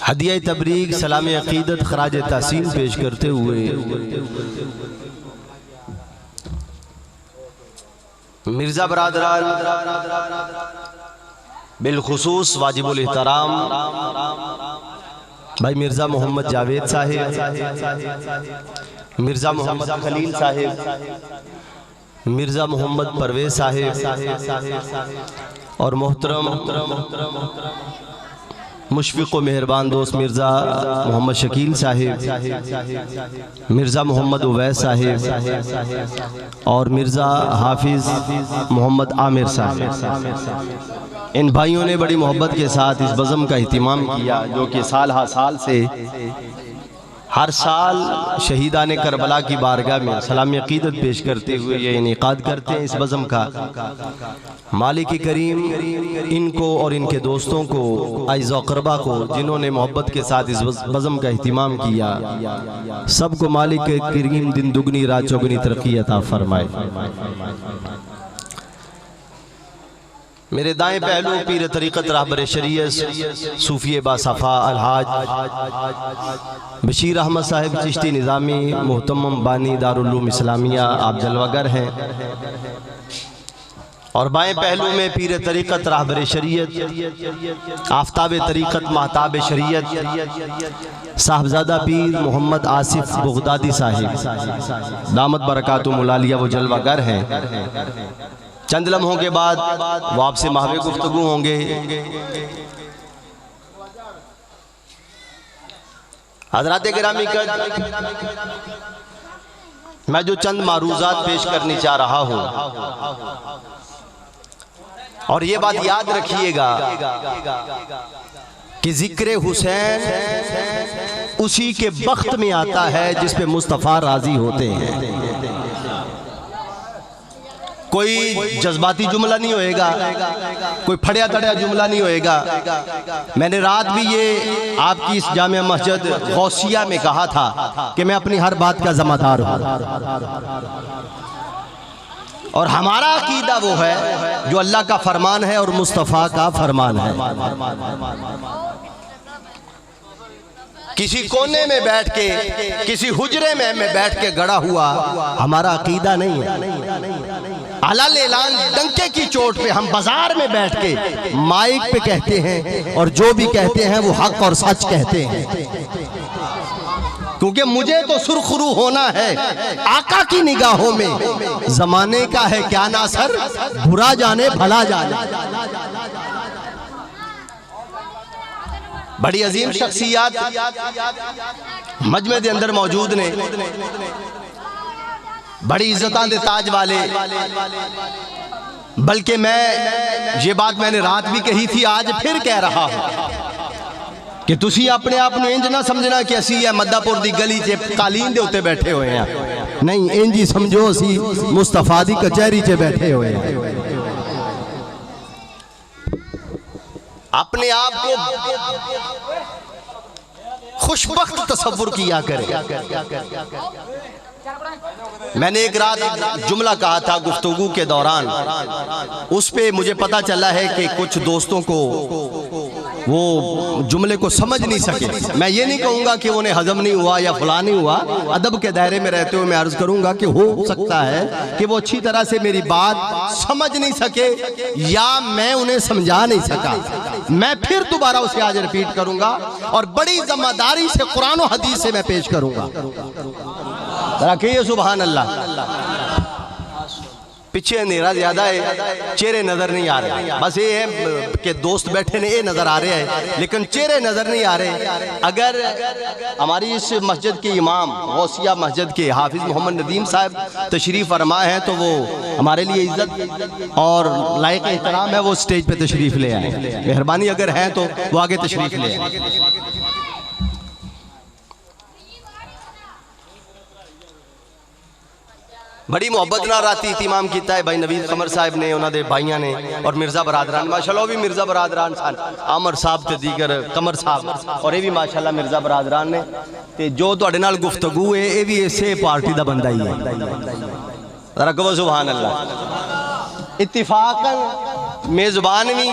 हदिया तबरीक सलाम अकीदत खराज तहसीन पेश करते हुए मिर्ज़ा बरादरान बिलखुसूस वाजिबुल एहतराम भाई मिर्ज़ा मोहम्मद जावेद साहिब, मिर्ज़ा मोहम्मद खलील साहिब, मिर्ज़ा मोहम्मद परवेज साहिब और मोहतरम मुशफ़िक़ व मेहरबान दोस्त मिर्ज़ा मोहम्मद शकील साहिब, मिर्ज़ा मोहम्मद उवैस साहिब और मिर्ज़ा हाफिज़ मोहम्मद आमिर साहिब, इन भाइयों ने बड़ी मोहब्बत के साथ इस बज़म का एहतिमाम किया जो कि साल हा साल से हर साल शहीदान करबला की बारगाह में सलाम अकीदत पेश करते हुए ये इनेकाद करते हैं। इस बज़म का मालिक करीम इनको और इनके दोस्तों को, आइज़ व क़रबा को, जिन्होंने मोहब्बत के साथ इस बज़म का एहतिमाम किया, सबको मालिक करीम दिन दुगनी रात चौगनी तरक्की अता फरमाए। मेरे दाएं पहलू पीर तरीक़त रहबर शरीयत सूफ़ी बासफ़ा अलहाज बशीर अहमद साहिब चिश्ती निज़ामी मोहतरम बानी दारुल उलूम इस्लामिया आप जलवागर हैं, और बाएं पहलू में पीर तरीक़त रहबर शरीयत आफ्ताब तरीक़त महताब शरीयत साहबजादा पीर मोहम्मद आसिफ बगदादी साहिब दामत बरकातुहुल आलिया वो जलवागर हैं। चंद लम्हों के बाद वो आपसे महवे गुफ्तगू होंगे। हज़रात गिरामी मैं जो चंद मारूज़ात पेश करनी चाह रहा हूँ, और ये बात याद रखिएगा कि ज़िक्र हुसैन उसी के बख्त में आता है जिस पे मुस्तफ़ा राज़ी होते हैं। कोई जज्बाती जुमला नहीं होएगा, कोई फड़िया तड़िया जुमला नहीं होएगा। मैंने रात भी ये आपकी इस जामिया मस्जिद गौसिया में कहा था कि मैं अपनी हर बात का ज़िम्मेदार हूँ, और हमारा अकीदा वो है जो अल्लाह का फरमान है और मुस्तफ़ा का फरमान है। किसी कोने में बैठ के, किसी हुजरे में बैठ के गड़ा हुआ हमारा अकीदा नहीं है। अलाल ऐलान डंके की चोट पे हम बाजार में बैठ के माइक पे कहते हैं, और जो भी कहते हैं वो हक और सच कहते हैं, क्योंकि मुझे तो सुरखरू होना है आका की निगाहों में। जमाने का है क्या नासर, बुरा जाने भला जाने। बड़ी अजीम शख्सियत मजमे दे अंदर मौजूद ने, बड़ी इज्जतां दे ताज वाले। बल्कि मैं ये बात मैंने रात भी कही थी, आज फिर कह रहा हूं कि तुसी अपने आप को इंज ना समझना कि असी है मद्दापुर दी गली च कालीन दे उत्ते बैठे हुए हैं। नहीं, इंज ही समझो असी मुस्तफा दी कचहरी च बैठे हुए हैं। अपने आप को खुशबख्त तसव्वुर किया करें। मैंने एक रात जुमला कहा था गुफ्तगू के दौरान, उस पे मुझे पता चला है कि कुछ दोस्तों को वो जुमले को समझ नहीं सके। मैं ये नहीं कहूँगा कि उन्हें हजम नहीं हुआ या फला नहीं हुआ, अदब के दायरे में रहते हुए मैं अर्ज करूँगा कि हो सकता है कि वो अच्छी तरह से मेरी बात समझ नहीं सके या मैं उन्हें समझा नहीं सका। मैं फिर दोबारा उसे आज रिपीट करूँगा और बड़ी जिम्मेदारी से कुरान और हदीस से मैं पेश करूँगा। रखिए सुभान अल्लाह। पीछे अंधेरा ज्यादा है, चेहरे नजर नहीं आ रहे। बस ये है कि दोस्त बैठे ने ये नजर आ रहे हैं, लेकिन चेहरे नजर नहीं आ रहे। अगर हमारी इस मस्जिद के इमाम गौसिया मस्जिद के हाफिज मोहम्मद नदीम साहब तशरीफ फरमा है तो वो हमारे लिए इज्जत और लायक एहतराम है, वो स्टेज पे तशरीफ ले आए। मेहरबानी अगर है तो वो आगे तशरीफ ले आए। बड़ी मोहब्बत ना राती इतिमाम किया है भाई नवीद कमर साहब ने, उन्होंने भाइयों ने, और मिर्ज़ा बरादरान माशाल्लाह भी मिर्ज़ा बरादरान सन, आमर साहब ते दीगर कमर साहब और ये भी माशाल्लाह मिर्ज़ा बरादरान ने। ते जो तुहाडे नाल गुफ्तगू है ये भी इसे पार्टी का बंदा ही है। जरा कहो सुभान अल्लाह। इत्तिफाकन मेज़बान भी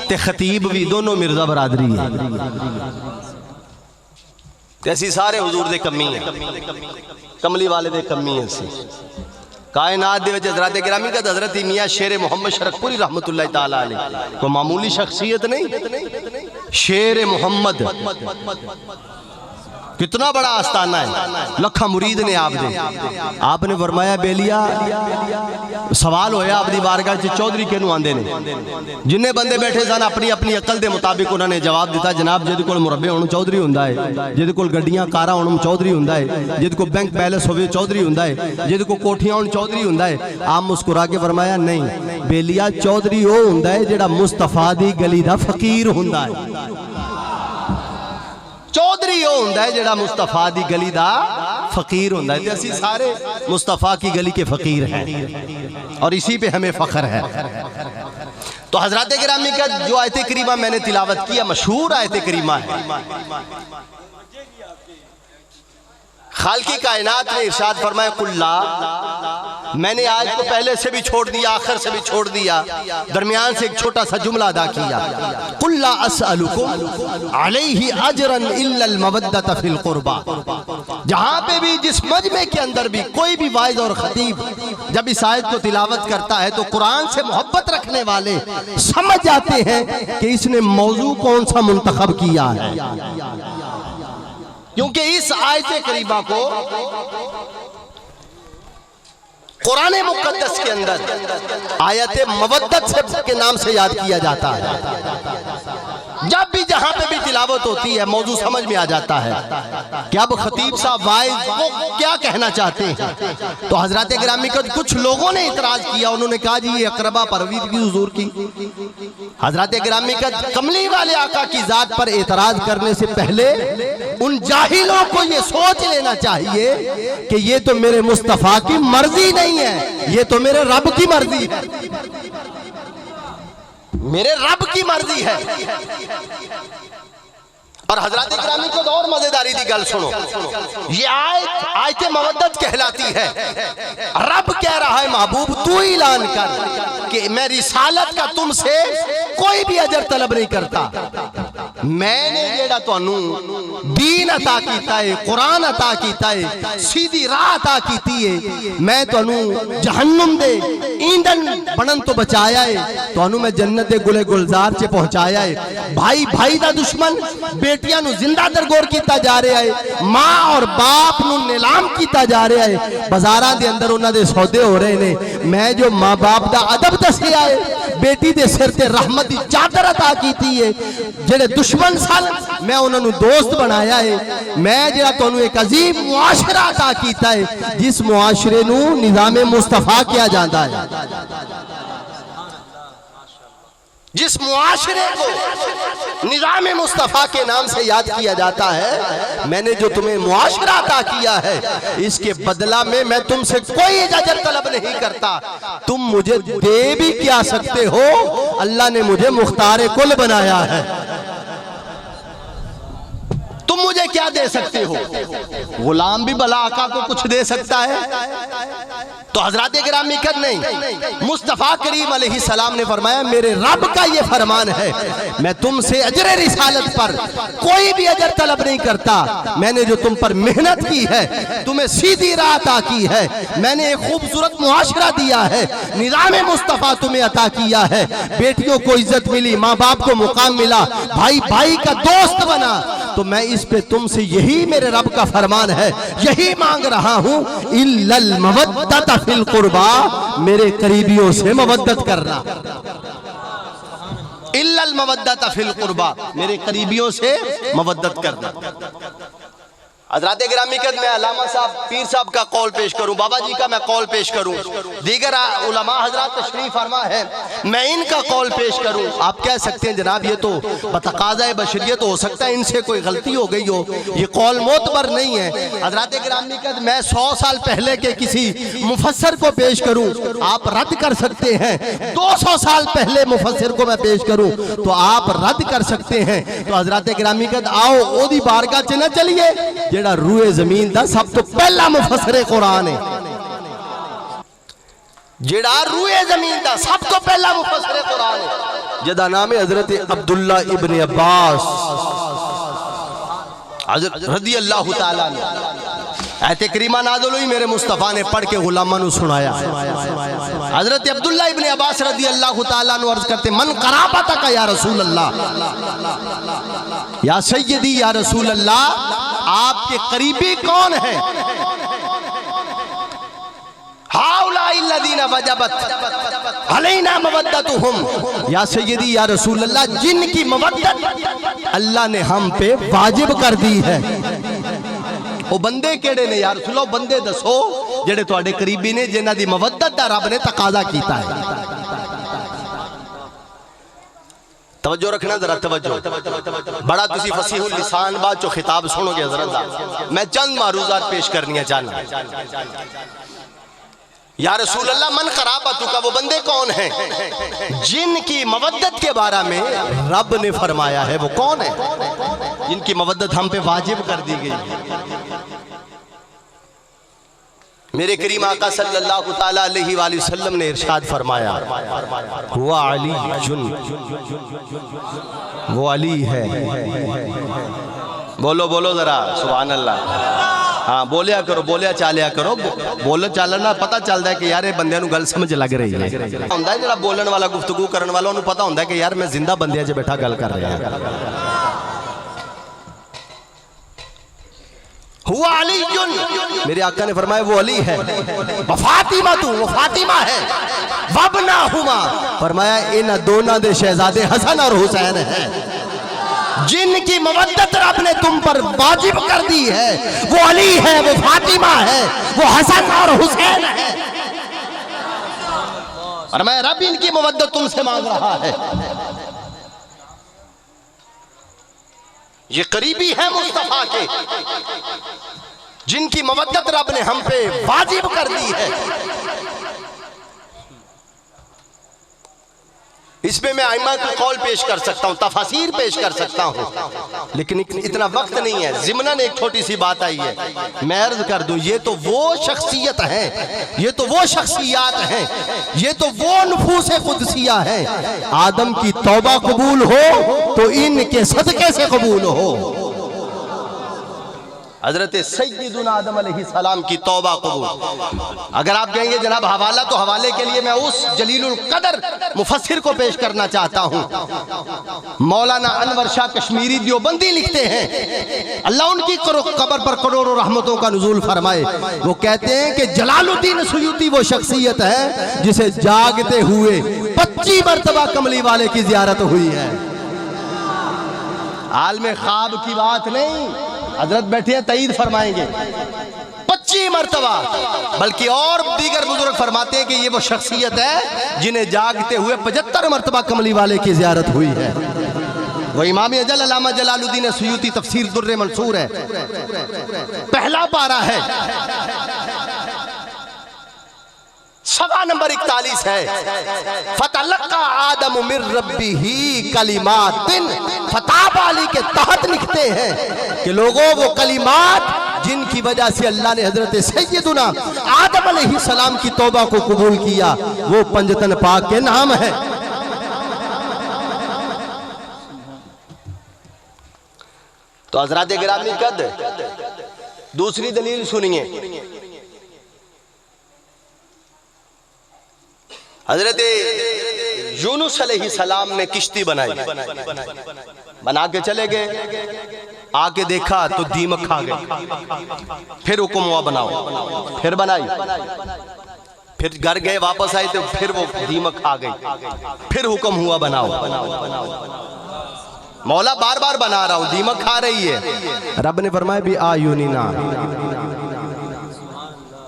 ते खतीब भी दोनों मिर्ज़ा बरादरी है। ते असी सारे हुजूर दे कम्मी हैं, कमली वाले दे कम्मी हैं। असी कायनात दे विच हज़रत गिरामी का हज़रत मियां शेर मोहम्मद शरकपुरी रहमतुल्लाह ताला अलैह कोई मामूली शख्सियत नहीं। शेर मोहम्मद कितना बड़ा आस्थाना है, लखा मुरीद ने आप दे। आपने फरमाया बेलिया सवाल होया अपनी बारगाह च चौधरी किनू आंदे ने। जिन्ने बंदे बैठे सन अपनी अपनी अकल के मुताबिक उन्होंने जवाब दिता जनाब जिहदे कोल मुरब्बे होण चौधरी हुंदा है, जिहदे कोल गड्डियां कारां होण चौधरी हुंदा है, जिहदे कोल बैंक बैलेंस होवे चौधरी हुंदा है, जिहदे कोल कोठियां होण चौधरी हुंदा है। आप मुस्कुरा के फरमाया नहीं बेलिया चौधरी वो हुंदा है जिहड़ा मुस्तफा दी गली दा फकीर हुंदा है। चौधरी वो हुंदा है जिहड़ा मुस्तफा दी गली दा फकीर हुंदा है। असी सारे मुस्तफा की गली के फकीर हैं और इसी पे हमें फख्र है। तो हजरत गिरामी का जो आयत करीमा मैंने तिलावत किया मशहूर आयत करीमा है। खालिक़ कायनात ने इरशाद फरमाया कुल्ला, मैंने आज को पहले से भी छोड़ दिया, आखिर से भी छोड़ दिया, दरमियान से एक छोटा सा जुमला अदा किया। कुल्ला अस्अलुकुम अलैहि अजरन इल्लल मवद्दत फिल कुर्बा। जहां पे भी जिस मजमे के अंदर भी कोई भी वाइज और खतीब जब इस आयत को तिलावत करता है तो कुरान से मोहब्बत रखने वाले समझ जाते हैं कि इसने मौजू कौन सा मुंतखब किया है, क्योंकि इस आयत करीमा को कुरान मुक़द्दस के अंदर आयत मवद्दत के नाम से याद किया जाता है। जब भी जहां पे भी तिलावत होती है मौजू समझ में आ जाता है कि अब खतीब साहब वाइज वो क्या कहना चाहते हैं। तो हजरत गिरामी का कुछ लोगों ने इतराज किया, उन्होंने कहा जी ये अकरबा परवीद की हुजूर की। हजरत गिरामी का कमली वाले आका की जात पर एतराज करने से पहले उन जाहिलों को ये सोच लेना चाहिए कि ये तो मेरे मुस्तफा की मर्जी नहीं है, ये तो मेरे रब की मर्जी है, मेरे रब की मर्जी है। और हजरत गिरामी को और मजेदारी दी गल सुनो, ये आयत मवद्दत कहलाती है। रब कह रहा है महबूब तू ऐलान कर कि मैं रिसालत का तुमसे कोई भी अजर तलब नहीं करता। मैंने जेड़ा तुहानू दीन अता कीता है, कुरान अता कीता है, सीधी राह अता कीती है, मैं तुहानू जहन्नुम दे ईंधन बनन तो बचाया है, तुहानू मैं जन्नत दे गुले गुलजार च पहुंचाया है। भाई भाई दा दुश्मन बेटियां नू जिंदा दरगोर कीता जा रहा है, मां और बाप नू नीलाम कीता जा रहा है, बाजारां दे अंदर उन्हां दे सौदे हो रहे ने। मैं जो मां बाप दा अदब दसिया है, बेटी दे सिर ते रहमत दी चादर अता कीती है, जेड़े दुश्मन सन मैं उन्होंने दोस्त बनाया है। मैं जेड़ा तुहानू एक अजीब मुआशरा अता कीता है, जिस मुआशरे नू निज़ामे मुस्तफा किया जाता है, जिस मुआशरे को निज़ामे मुस्तफा के नाम से याद किया जाता है। मैंने जो तुम्हें मुआशरा अता किया है इसके बदला में मैं तुमसे कोई इजाजत तलब नहीं करता। तुम मुझे दे भी क्या सकते हो, अल्लाह ने मुझे मुख्तार कुल बनाया है, तुम मुझे क्या दे सकते हो। गुलाम भी भला आका को कुछ दे सकता है। तो हजरत गिरामी कर नहीं, मुस्तफा करीम अलैहिस्सलाम ने फरमाया मेरे रब का ये फरमान है, मैं तुमसे अजर रिसालत पर कोई भी अजर तलब नहीं करता। मैंने जो तुम पर मेहनत की है, तुम्हें सीधी राह अता की है, मैंने एक खूबसूरत मुआशरा दिया है, निज़ाम मुस्तफा तुम्हें अता किया है, बेटियों को इज्जत मिली, माँ बाप को मुकाम मिला, भाई भाई का दोस्त बना। तो मैं इस पे तुमसे यही मेरे रब का फरमान है, यही मांग रहा हूं, इल्लल मवद्दत फिल कुर्बा, मेरे करीबियों से मवद्दत करना। इल्लल मवद्दत फिल कुर्बा, मेरे करीबियों से मवद्दत करना। हज़रत गिरामी कद मैं अल्लामा साहब पीर साहब का कौल पेश करूं, बाबा जी का मैं कौल पेश करूं, दीगर उलमा हजरात तशरीफ फरमा है, मैं इनका कौल पेश करूं। आप कह सकते हैं जनाब ये तो बतकाज़ा बशरियत हो सकता है इनसे कोई गलती हो गई हो, ये कौल मोतबर नहीं है। हज़रत गिरामी कद मैं 100 साल पहले के किसी मुफस्सिर को पेश करूं, आप रद्द कर सकते हैं। 200 साल पहले मुफस्सिर को मैं पेश करूं तो आप रद्द कर सकते हैं। तो हज़रत गिरामी कद आओ ओदी बारगाह च न चलिए जेड़ा रूए जमीन दा सब तो पहला मुफस्सिर कुरान है, जेड़ा रूए जमीन दा सब तो पहला मुफस्सिर कुरान है, जेदा नाम है हजरत अब्दुल्ला इब्न अब्बास हज़रत रज़ी अल्लाह ताला ऐते करीमा नाज़िल हुई, मेरे मुस्तफ़ा ने पढ़ के गुलामा नु सुनाया। हज़रत अब्दुल्लाह इब्न अब्बास रज़ी अल्लाह ताला नु अर्ज़ करते, मन क़राबत का या रसूल अल्लाह, या सय्यदी या रसूल अल्लाह, आपके करीबी कौन है? हाउलाइल्लज़ीना वजबत अलैना मवद्दतुहुम, या सय्यदी या रसूल अल्लाह, जिनकी मवद्दत अल्लाह ने हम पे वाजिब कर दी है। वो बंदे केड़े ने यार सुनो, बंदे दसो जेड़े तुहाडे करीबी ने, जिन्हां दी मवद्दत दा रब ने तकाजा कीता है। तवज्जो रखना जरा, तवज्जो, बड़ा तुसी फसीहुल लिसान बात जो खिताब सुनोगे हज़रत दा, मैं चंद मारूज़ात पेश करनी है चाहना। या रसूल अल्लाह, मन क़राबतु का, वो बंदे कौन हैं जिनकी मवद्दत के बारे में रब ने फरमाया है? वो कौन है जिनकी मवद्दत हम पे वाजिब कर दी गई? मेरे करीम आका सल्लल्लाहु ताला अलैहि वसल्लम ने इरशाद फरमाया, हुआ अली जुन, वो अली है। बोलो बोलो जरा सुभान अल्लाह। हाँ बोलिया करो, बोलिया चालिया करो, बोलो चालना पता चलता है कि यार ये बंदे नूं गल समझ लग रही है। हुंदा है जिहड़ा बोलण वाला, गुफ्तगू करन वाला, उन्हें पता होंदा है कि यार मैं जिंदा बंदियां च बैठा गल कर रहा हूं। हुआ अलीयुन, मेरे आका ने फरमाया वो अली है। फातिमा तू, वो फातिमा है। वबना हुमा, फरमाया इन दोनों दे शहजादे हसन और हुसैन है। जिनकी मवद्दत रब ने तुम पर वाजिब कर दी है, वो अली है, वो फातिमा है, वो हसन और हुसैन है। और मैं रब इनकी मवद्दत तुमसे मांग रहा है। ये करीबी है मुस्तफा के, जिनकी मवद्दत रब ने हम पे वाजिब कर दी है। इसमें मैं आइमा का कौल पेश कर सकता हूँ, तफसीर पेश कर सकता हूँ, लेकिन इतना वक्त नहीं है। ज़िमनन एक छोटी सी बात आई है, मैं अर्ज कर दूं, ये तो वो शख्सियत है, ये तो वो शख्सियात हैं, ये तो वो नफूस कुदसिया है। आदम की तौबा कबूल हो तो इनके सदके से कबूल हो। हजरत सैयदुना आदम अलैहिस्सलाम की तौबा कबूल। अगर आप कहेंगे जनाब हवाला, तो हवाले के लिए मैं उस जलीलुल कदर मुफस्सिर को पेश करना चाहता हूँ। मौलाना अनवर शाह कश्मीरी देवबंदी लिखते हैं, अल्लाह उनकी कब्र पर करोड़ों रहमतों का नुज़ूल फरमाए। वो कहते हैं कि जलालुद्दीन सुयूती वो शख्सियत है जिसे जागते हुए 25 मरतबा कमली वाले की ज़ियारत हुई है। आलम ख्वाब की बात नहीं, हजरत बैठे हैं तईद फरमाएंगे, 25 मरतबा। बल्कि और दीगर बुजुर्ग फरमाते हैं कि ये वो शख्सियत है जिन्हें जागते हुए 75 मरतबा कमली वाले की ज़ियारत हुई है। वो इमाम अजल अल्लामा जलालुद्दीन सुयूती तफसीर दुर्र मंसूर है, पहला पारा है, सवा नंबर 41 है। फतलक्का आदम मिर रब्बिही कलिमातिन, फताब अली के तहत लिखते हैं कि लोगों वो कलिमात जिनकी वजह से अल्लाह ने हजरत सैयदुना आदम अलैहिस्सलाम की तौबा को कबूल किया, वो पंजतन पाक के नाम है। तो हजरात गिरामी कद दूसरी दलील सुनिए। हजरत यूनुस अलैहिस्सलाम ने किश्ती बनाई, बना के चले गए, आके देखा तो दीमक खा गए। फिर हुक्म हुआ बनाओ, फिर बनाई, फिर घर गए, वापस आए तो फिर वो दीमक खा गई, फिर हुक्म हुआ बनाओ। मौला बार बार बना रहा हूं, दीमक खा रही है। रब ने फरमाया भी आयुनिना,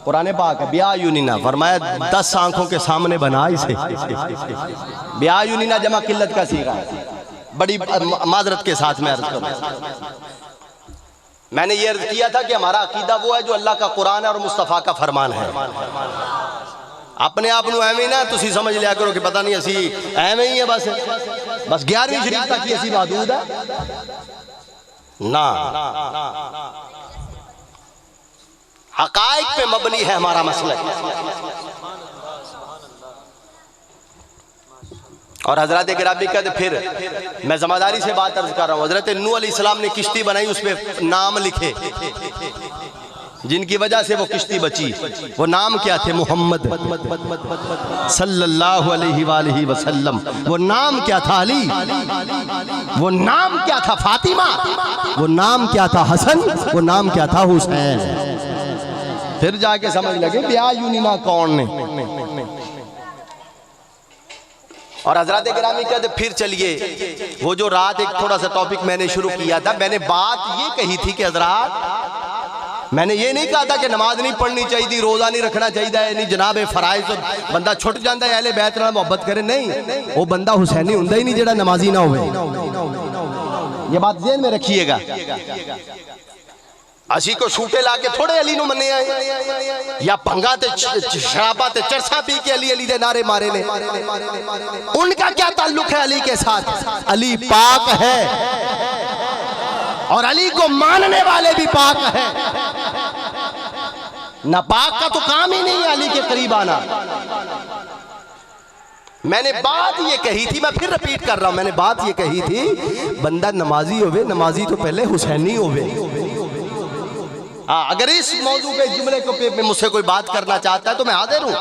कुरान पाक है, ब्या यूनिना, फरमाया 10 आंखों के सामने बना इसे। ब्या यूनिना जमा किल्लत का सीगा है, बड़ी माजरत के साथ में अर्ज करूं। मैंने ये अर्ज किया था कि हमारा अकीदा वो है जो अल्लाह का कुरान है और मुस्तफ़ा का फरमान है। अपने आप नूं एवें ना तुसी समझ लिया करो कि पता नहीं असी एवें ही है, बस 11वीं शरीफ तक ही असी महदूद है ना। हकाइक पे मबनी है हमारा मसला। और हजरत गिरामी कहते फिर मैं ज़िम्मेदारी से बात अर्ज कर रहा हूँ, हजरत नूह अलैहिस्सलाम ने किश्ती बनाई, उस पर नाम लिखे जिनकी वजह से वो किश्ती बची। वो नाम क्या थे? मोहम्मद सल्लल्लाहु अलैहि वसल्लम। वो नाम क्या था? अली। वो नाम क्या था? फातिमा। वो नाम क्या था? हसन। वो नाम क्या था? हुसैन। फिर जाके समझ लगे ब्याह यूनिना कौन ने। और हजरत गिरामी कहते फिर चलिए, वो जो रात एक थोड़ा सा टॉपिक मैंने शुरू किया था, मैंने बात ये कही थी कि हजरात, मैंने ये नहीं कहा था कि नमाज नहीं पढ़नी चाहिए, रोजा नहीं रखना चाहिए, नहीं जनाब फराइज तो बंदा छुट जाता है, अहले बैत नाल मोहब्बत करे। नहीं, वो बंदा हुसैनी हुंदा ही नहीं जेड़ा नमाजी ना होवे। ये बात ज़हन में रखिएगा। असी को शूटे ला के थोड़े अली नु मन्ने आए, या भंगा ते शराबा ते चरसा पी के अली अली दे नारे मारे ने। उनका क्या ताल्लुक है अली के साथ? अली पाक है और अली को मानने वाले भी पाक है। नापाक का तो काम ही नहीं है अली के करीब आना। मैंने बात ये कही थी, मैं फिर रिपीट कर रहा हूं, मैंने बात ये कही थी बंदा नमाजी होवे, नमाजी तो पहले हुसैनी होवे। अगर इस मौजू पे जुमले को पे मुझसे कोई बात करना चाहता है तो मैं हाजिर हूं।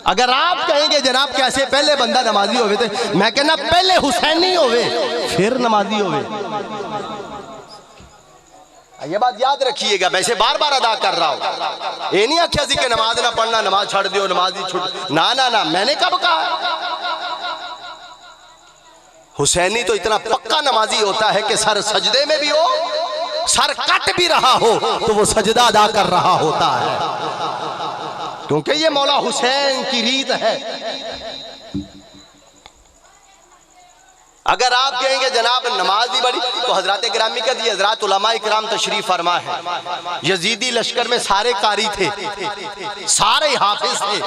अगर आप कहेंगे जनाब कैसे पहले बंदा नमाजी होवे, तो मैं कहना पहले हुसैनी होवे फिर नमाजी होवे। ये बात याद रखिएगा, मैं इसे बार बार अदा कर रहा हूं। ये नहीं आख्या कि नमाज ना पढ़ना, नमाज छोड़ दियो, नमाजी छुट ना ना ना, मैंने कब कहा? हुसैनी तो इतना पक्का नमाजी होता है कि सर सजदे में भी हो, सर कट भी रहा हो तो वो सजदा अदा कर रहा होता है, क्योंकि ये मौला हुसैन की रीत है। अगर आप कहेंगे जनाब नमाज नहीं पढ़ी, तो हजरत गिरामी का दी हजरत उलमा इकराम तशरीफ फरमा है। यजीदी लश्कर में सारे कारी थे, सारे हाफिज थे।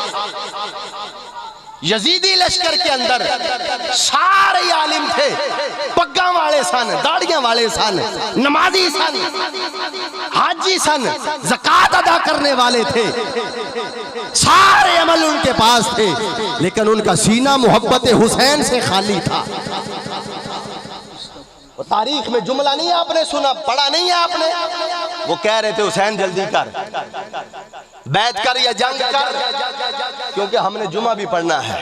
यजीदी लश्कर के अंदर सारे आलिम थे, पग्गा वाले सन, दाढ़ियां वाले सन, नमाजी सन, हाजी सन, ज़कात अदा करने वाले थे, सारे अमल उनके पास थे, लेकिन उनका सीना मोहब्बत हुसैन से खाली था। वो तारीख में जुमला नहीं आपने सुना, पढ़ा नहीं है आपने? वो कह रहे थे हुसैन जल्दी कर, बैत कर या जंग कर, क्योंकि हमने जुमा भी पढ़ना है।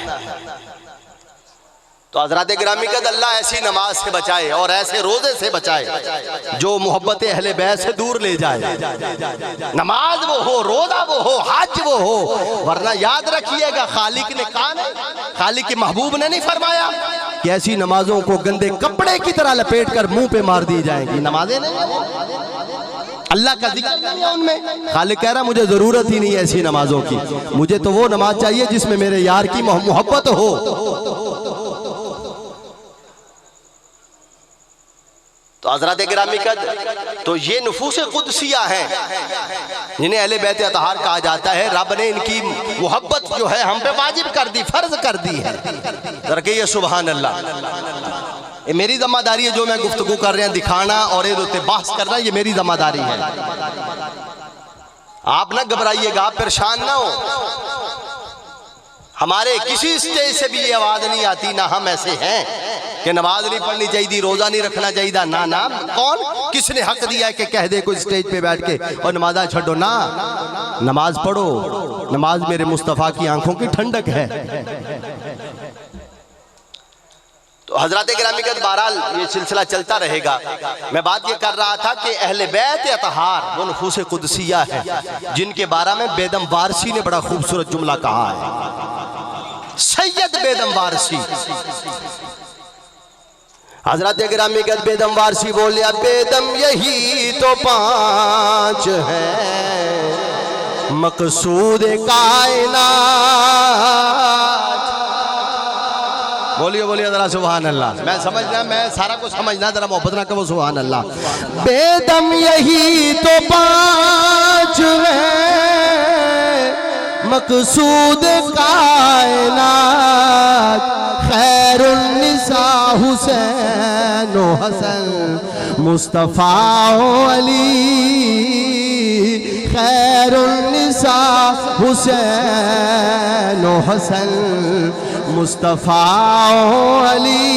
तो हजरत गिरामी का अल्लाह ऐसी नमाज से बचाए और ऐसे रोजे से बचाए जो मोहब्बत अहले बैत से दूर ले जाए। नमाज वो हो, रोजा वो हो, हज वो हो, वरना याद रखिएगा खालिक ने कहा नहीं, खालिक के महबूब ने नहीं फरमाया कि ऐसी नमाजों को गंदे कपड़े की तरह लपेट कर मुंह पे मार दी जाएंगी। नमाजें नहीं, अल्लाह का जिक्र नहीं है उनमें। खालिक कह रहा मुझे जरूरत ही नहीं ऐसी नमाजों की, मुझे तो वो नमाज चाहिए जिसमें मेरे यार की मोहब्बत हो। तो हजरत गिरामी का तो ये नुफूस कुदसिया हैं जिन्हें अहले बैत अतहार कहा जाता है। रब ने इनकी मोहब्बत जो है हम पे वाजिब कर दी, फर्ज कर दी है। तरक़े सुभान अल्लाह, ये मेरी जिम्मेदारी है जो मैं गुफ्तगू कर रहे हैं दिखाना और ये बहस करना, ये मेरी जिम्मेदारी है। आप ना घबराइएगा, आप परेशान ना हो। हमारे किसी स्टेज से भी ये आवाज नहीं आती, ना हम ऐसे हैं कि नमाज नहीं पढ़नी चाहिए, रोजा नहीं रखना चाहिए, ना ना। कौन किसने हक दिया है कि कह दे कोई स्टेज पे बैठ के और नमाजा छोड़ो? ना, नमाज पढ़ो, नमाज मेरे मुस्तफ़ा की आंखों की ठंडक है। तो हजरत गिरामी का बहरहाल ये सिलसिला चलता रहेगा। मैं बात ये कर रहा था कि अहले बैत अतहार वो नुफूस कुदसिया है जिनके बारे में बेदम वारसी ने बड़ा खूबसूरत जुमला कहा है। सैयद बेदम वारसी, हजरत गिरामी का बेदम वारसी बोलिया, बेदम यही तो पांच है मकसूद कायनात। बोलिए बोलिए जरा सुभान अल्लाह। मैं समझना, मैं सारा कुछ समझना, जरा मोहब्बत ना करो सुभान अल्लाह। बेदम यही तो पांच है मकसूद कायनात, खैरुन्निसा हुसैन व हसन मुस्तफ़ा अली, खैरुन्निसा हुसैन व हसन मुस्तफ़ा अली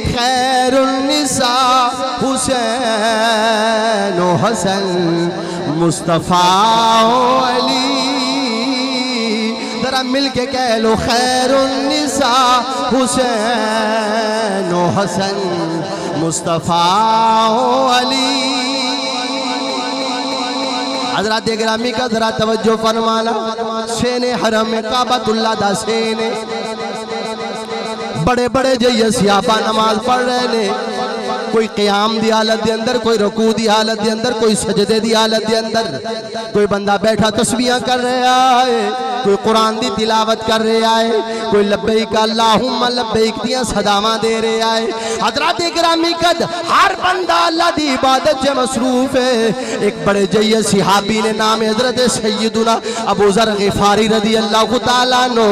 खैरुन्निसा हुसैन हसन मुस्तफ़ा अली। जरा मिल के कह लो खैरुन्निसा हुसैन हसन मुस्तफ़ा अली। हज़रात गिरामी का जरा तवज्जो फरमाना। शेने हरम में काबतुल्लाह दा शेने बड़े बड़े जइया सियाबा नमाज पढ़ रहे ने, कोई क़याम दी हालत दे अंदर, कोई रुकू दी हालत दे अंदर, कोई सजदे दी हालत दे अंदर, कोई बंदा बैठा तस्बीहां कर रहा है, कोई कुरान दी तिलावत कर रहा है, कोई लब्बैक अल्लाहुम्मा लब्बैक दियां सदावां दे रहा है। हज़रात गिरामी कद हर बंदा अल्लाह दी इबादत से मसरूफ है। एक बड़े जइया सिहाबी ने नाम हज़रत सैयदुना अबू ज़र ग़िफ़ारी रज़ी अल्लाह तआला अन्हु,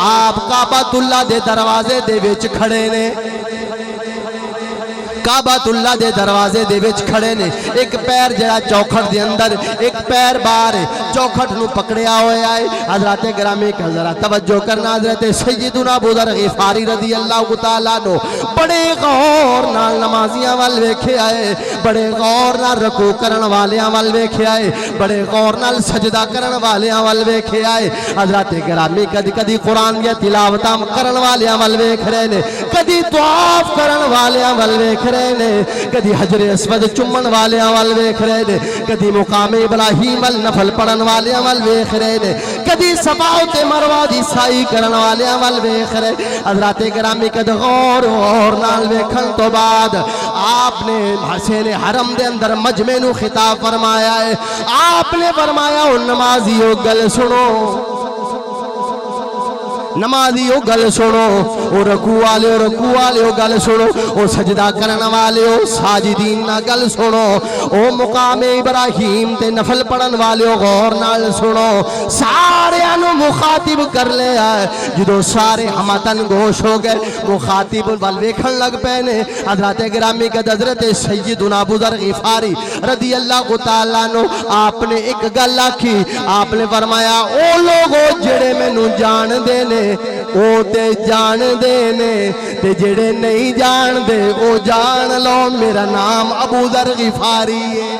आप काबतुल्लाह दे दरवाजे दे विच खड़े ने, काबतुल्लाह दे दरवाजे दे विच खड़े ने। एक पैर जड़ा चौखट दे अंदर, एक पैर बाहर चौखट नू पकड़िया होया है। हज़रात गिरामी का जरा तवज्जो करना। हज़रत सैयदुना अबू ज़र ग़िफ़ारी रज़ी अल्लाह तआला अन्हु बड़े गौर नाल नमाजियां वल वेखिया है, बड़े गौर नाल रुकू करन वालियां वल वेखिया है, बड़े गौर नाल सजदा करन वालियां वल वेखिया है। हज़रात गिरामी कदी कदी कुरान दी तिलावतां करन वालियां वल वेख रहे ने, कदी तवाफ करन वालियां वल वेख रहे ने, कदी हजर अस्वद चुम्मन वालियां वल वेख रहे ने, कदी मुकामे इब्राहीम वल नफल पढ़न वालियां वल वेख रहे ने, कदी सफा ते मरवा दी साई करन वालियां वल वेख रहे। हज़रात गिरामी कद गौर और नाल वेखन तो बाद आपने हसीने हरम दे अंदर मजमे नू खिताब फरमाया है। आपने फरमाया ओ नमाजियो गल सुनो, नमाजियो गल सुनो, ओ रकू वाले गल सुनो, ओ सजदा करन वाले साजिदीन ना गल सुनो, ओ मुकामे इब्राहीम ते नफल पढ़न वाले गौर नाल सुनो। सारे अनु मुखातिब कर ले आए। जो सारे हमतन गोश हो गए, मुखातिब वल वेखन लग पे ने। हज़रत गिरामी का हज़रत सैयदुना अबू ज़र ग़िफ़ारी रज़ी अल्लाह तआला अन्हु आपने एक गल आखी। आपने फरमाया ओ लोगो जेड़े मैनू जानदे ने ओ ते जानदे ने, ते जेड़े नहीं जानदे ओ जान लो मेरा नाम अबू ज़र ग़िफ़ारी है।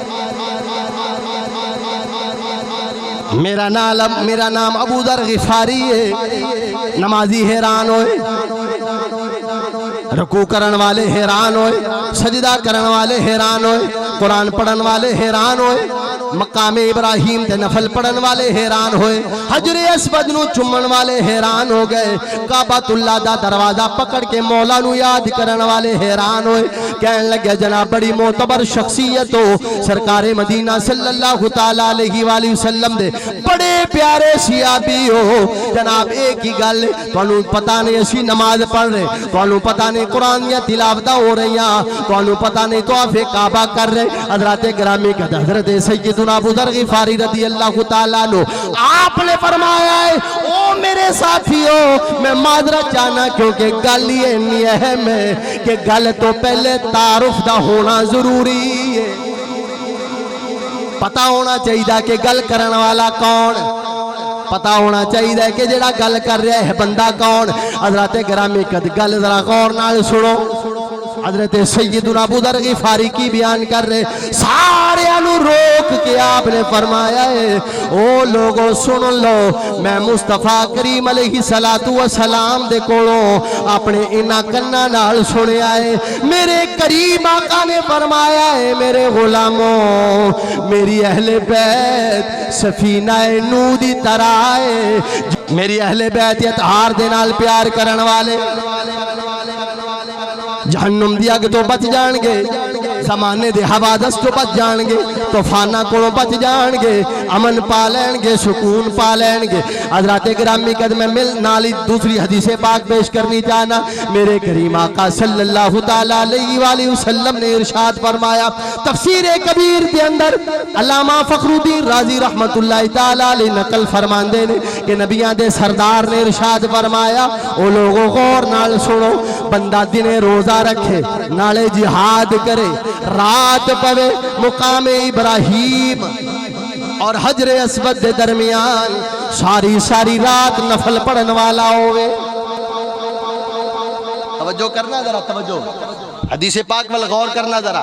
मेरा नाम अबू ज़र ग़िफ़ारी है। नमाजी हैरान होए, रुकू करन वाले हैरान होए, सजदा करन वाले हैरान होए, कुरान पढ़न वाले हैरान होए, मकामे इब्राहीम ते नफल पढ़न वाले हैरान होए, हजरे अस्वद नू चुम्मन वाले हैरान हो गए, काबतुल्लाह दा दरवाजा पकड़ के मौला नू याद करन वाले हैरान होए। कहन लगे जनाब बड़ी मोतबर शख्सियत हो, सरकारे मदीना सल्लल्लाहु तआला अलैहि वसल्लम दे बड़े प्यारे सियाबी हो जनाब। एक ही गल तुहानू पता नहीं असी नमाज पढ़ रहे, तुहानू पता नहीं कुरान दी तिलावत हो रही, तुहानू पता नहीं तवाफ़े काबा कर रहे। हज़रत गिरामी का हज़रत सैयदुना अबू ज़र ग़िफ़ारी रज़ी अल्लाह तआला अन्हु आपने फरमाया है ओ मेरे साथियों मैं माजरत चाहना, क्योंकि गल ये नहीं है मैं कि गल तो पहले तारुफ दा होना जरूरी है। पता होना चाहिए कि गल करन वाला कौन, पता होना चाहिए कि जेड़ा गल कर रहा है बंदा कौन। हज़रत गिरामी कद गल जरा गौर नाल सुनो। हज़रत सैयदुना अबू ज़र ग़िफ़ारी की बयान कर रहे, सारे रोक के आपने फरमाया है ओ लोगों सुन लो, मैं मुस्तफ़ा करीम अलैहिस्सलातु वस्सलाम दे कोलों अपने इन्हां कन्नां नाल सुनिया है। मेरे करीम आका ने फरमाया है मेरे गुलामों मेरी अहले बैत सफीना नू दी तरह है। मेरी अहले बैत इत्हार दे नाल प्यार करन वाले जहन्नुम दी अग तो बच जाएंगे, ज़माने दे हवादस तो बच जाएंगे, तूफाना को बच जाएंगे, अमन पा लेंगे, सुकून पा लेंगे। हज़रत गिरामी कद में मिल नाली दूसरी हदीस पाक पेश करनी चाहना। मेरे करीम आका सल्लल्लाहु तआला अलैहि वसल्लम ने इरशाद फरमाया तफसीर कबीर के अंदर अल्लामा फ़खरुद्दीन राज़ी रहमतुल्लाहि तआला अलैहि नकल फरमांदे ने कि नबियां दे सरदार ने इरशाद फरमाया ओ लोगों गौर नाल सुनो, बंदा दिने रोजा रखे नाले जिहाद करे, रात पवे मुकामे इब्राहीम और हजरे अस्वद के दरमियान सारी सारी रात नफल पढ़ने वाला होवे। तवज्जो करना जरा, तवज्जो, हदीस पाक वाल गौर करना जरा,